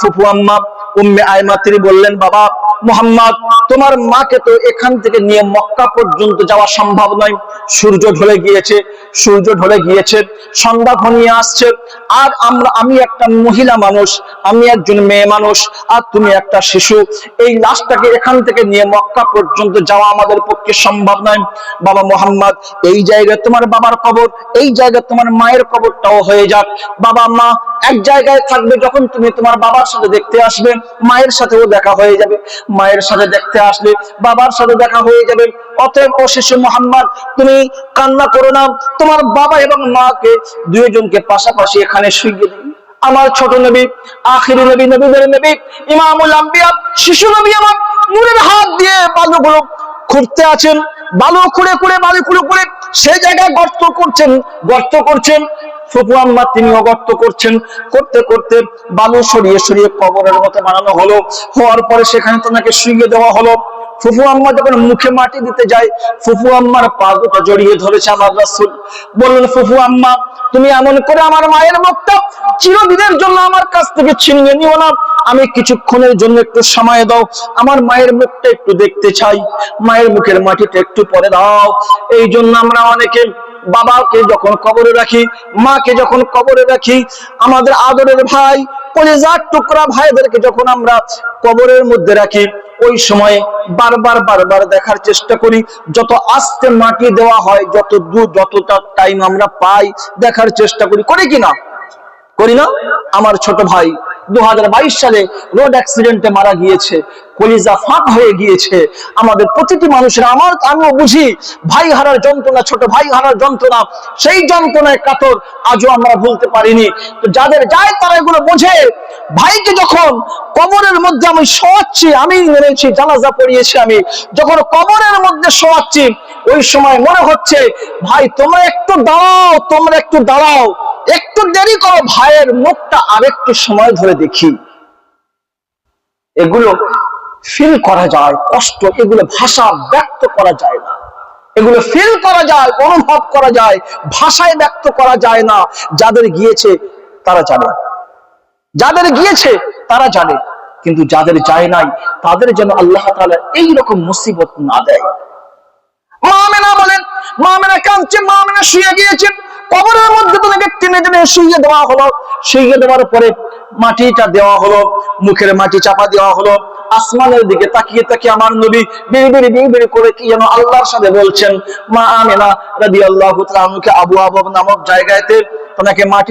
ফুফু আম্মা উম্মে আয়মা তিনি বললেন, বাবা মুহাম্মদ, তোমার মাকে তো এখান থেকে নিয়ে মক্কা পর্যন্ত যাওয়া সম্ভব নয়। সূর্য ঢলে গিয়েছে, সন্ধ্যা ঘনিয়ে আসছে। আর আমি একটা মহিলা মানুষ, আমি একজন মেয়ে মানুষ, আর তুমি একটা শিশু। এই লাশটাকে এখান থেকে নিয়ে মক্কা পর্যন্ত যাওয়া আমাদের পক্ষে সম্ভব নয়। বাবা মুহাম্মদ, এই জায়গায় তোমার বাবার কবর, এই জায়গায় তোমার মায়ের কবরটাও হয়ে যাক। বাবা মা এক জায়গায় থাকবে। যখন তুমি তোমার বাবার সাথে দেখতে আসবে, মায়ের সাথেও দেখা হয়ে যাবে। মায়ের সাথে দেখতে আসলে বাবার সাথে দেখা হয়ে যাবে। অতএব ও শিশু মুহাম্মদ, তুমি কান্না করো না। তোমার বাবা এবং মাকে দুইজনকে পাশাপাশি এখানে শুইয়ে দিন। আমার ছোট নবী, আখিরি নবী, নবীদের নবী, ইমামুল আম্বিয়া, শিশু নবী আমার নূরের হাত দিয়ে বালুগুলো খুঁড়তে আছেন। বালু খুঁড়ে সেই জায়গায় গর্ত করছেন। ফুফু আম্মা তিনিও গর্ত করছেন। করতে করতে বালু সরিয়ে কবরের মতো বানানো হলো। হওয়ার পরে সেখানে তাকে শুইয়ে দেওয়া হলো। ফুফু আম্মা যখন মুখে মাটি দিতে যায়, ফুফু আম্মার পা দুটো জড়িয়ে ধরেছে আমার রাসূল। বললেন, ফুফু আম্মা, তুমি এমন করে আমার মায়ের মুখটা চিরদিনের জন্য আমার কাছ থেকে ছিনিয়ে নিও না। আমি কিছুক্ষণের জন্য একটু সময় দাও, আমার মায়ের মুখটা একটু দেখতে চাই। মায়ের মুখের মাটিটা একটু পরে দাও। এই জন্য আমরা অনেকে বাবাকে যখন কবরে রাখি, মাকে যখন কবরে রাখি, আমাদের আদরের ভাই, কলিজার টুকরা ভাইদেরকে যখন আমরা কবরের মধ্যে রাখি, ওই সময় বারবার দেখার চেষ্টা করি। যত আস্তে মাটি দেওয়া হয়, যতটা টাইম আমরা পাই, দেখার চেষ্টা করি কিনা? আমার ছোট ভাই 2022 সালে রোড অ্যাক্সিডেন্টে মারা গিয়েছে, কলিজা ফাঁক হয়ে গিয়েছে। আমাদের প্রতিটি মানুষের, আমিও বুঝি ভাই হারার যন্ত্রণা, ছোট ভাই হারার যন্ত্রণা, সেই যন্ত্রণায় কাতর আজও আমরা ভুলতে পারিনি। তো যাদের যায় তারা এগুলো বোঝে। ভাইকে যখন কবরের মধ্যে আমি শোয়াচ্ছি, আমি মেনেছি, জানাজা পড়িয়েছি, আমি যখন কবরের মধ্যে শোয়াচ্ছি, ওই সময় মনে হচ্ছে, ভাই তোমরা একটু দাঁড়াও, একটু দেরি করো, ভাইয়ের মুখটা আরেকটু সময় ধরে দেখি। এগুলো ফিল করা যায়, কষ্ট, এগুলো ভাষা ব্যক্ত করা যায় না। এগুলো ফিল করা যায়, অনুভব করা যায়, ভাষায় ব্যক্ত করা যায় না। যাদের গিয়েছে তারা জানে, কিন্তু যাদের যায় নাই তাদের যেন আল্লাহ তাআলা এইরকম মুসিবত না দেয়। মা আমিনা বলেন, মা আমিনা কাঁদছেন, মা আমিনা শুয়ে গিয়েছেন। কবরের মধ্যে তাকে টেনে শুইয়ে দেওয়া হলো। শুইয়ে দেওয়ার পরে মাটিটা দেওয়া হলো, মুখের মাটি চাপা দেওয়া হলো। আসমানের দিকে তাকিয়ে আমার নবী বিড়বিড় করে কি যেন আল্লাহর সাথে বলছেন। মা আমিনা রাদিয়াল্লাহু তাআলা আবু আবব নামক জায়গাতে তাকে মাটি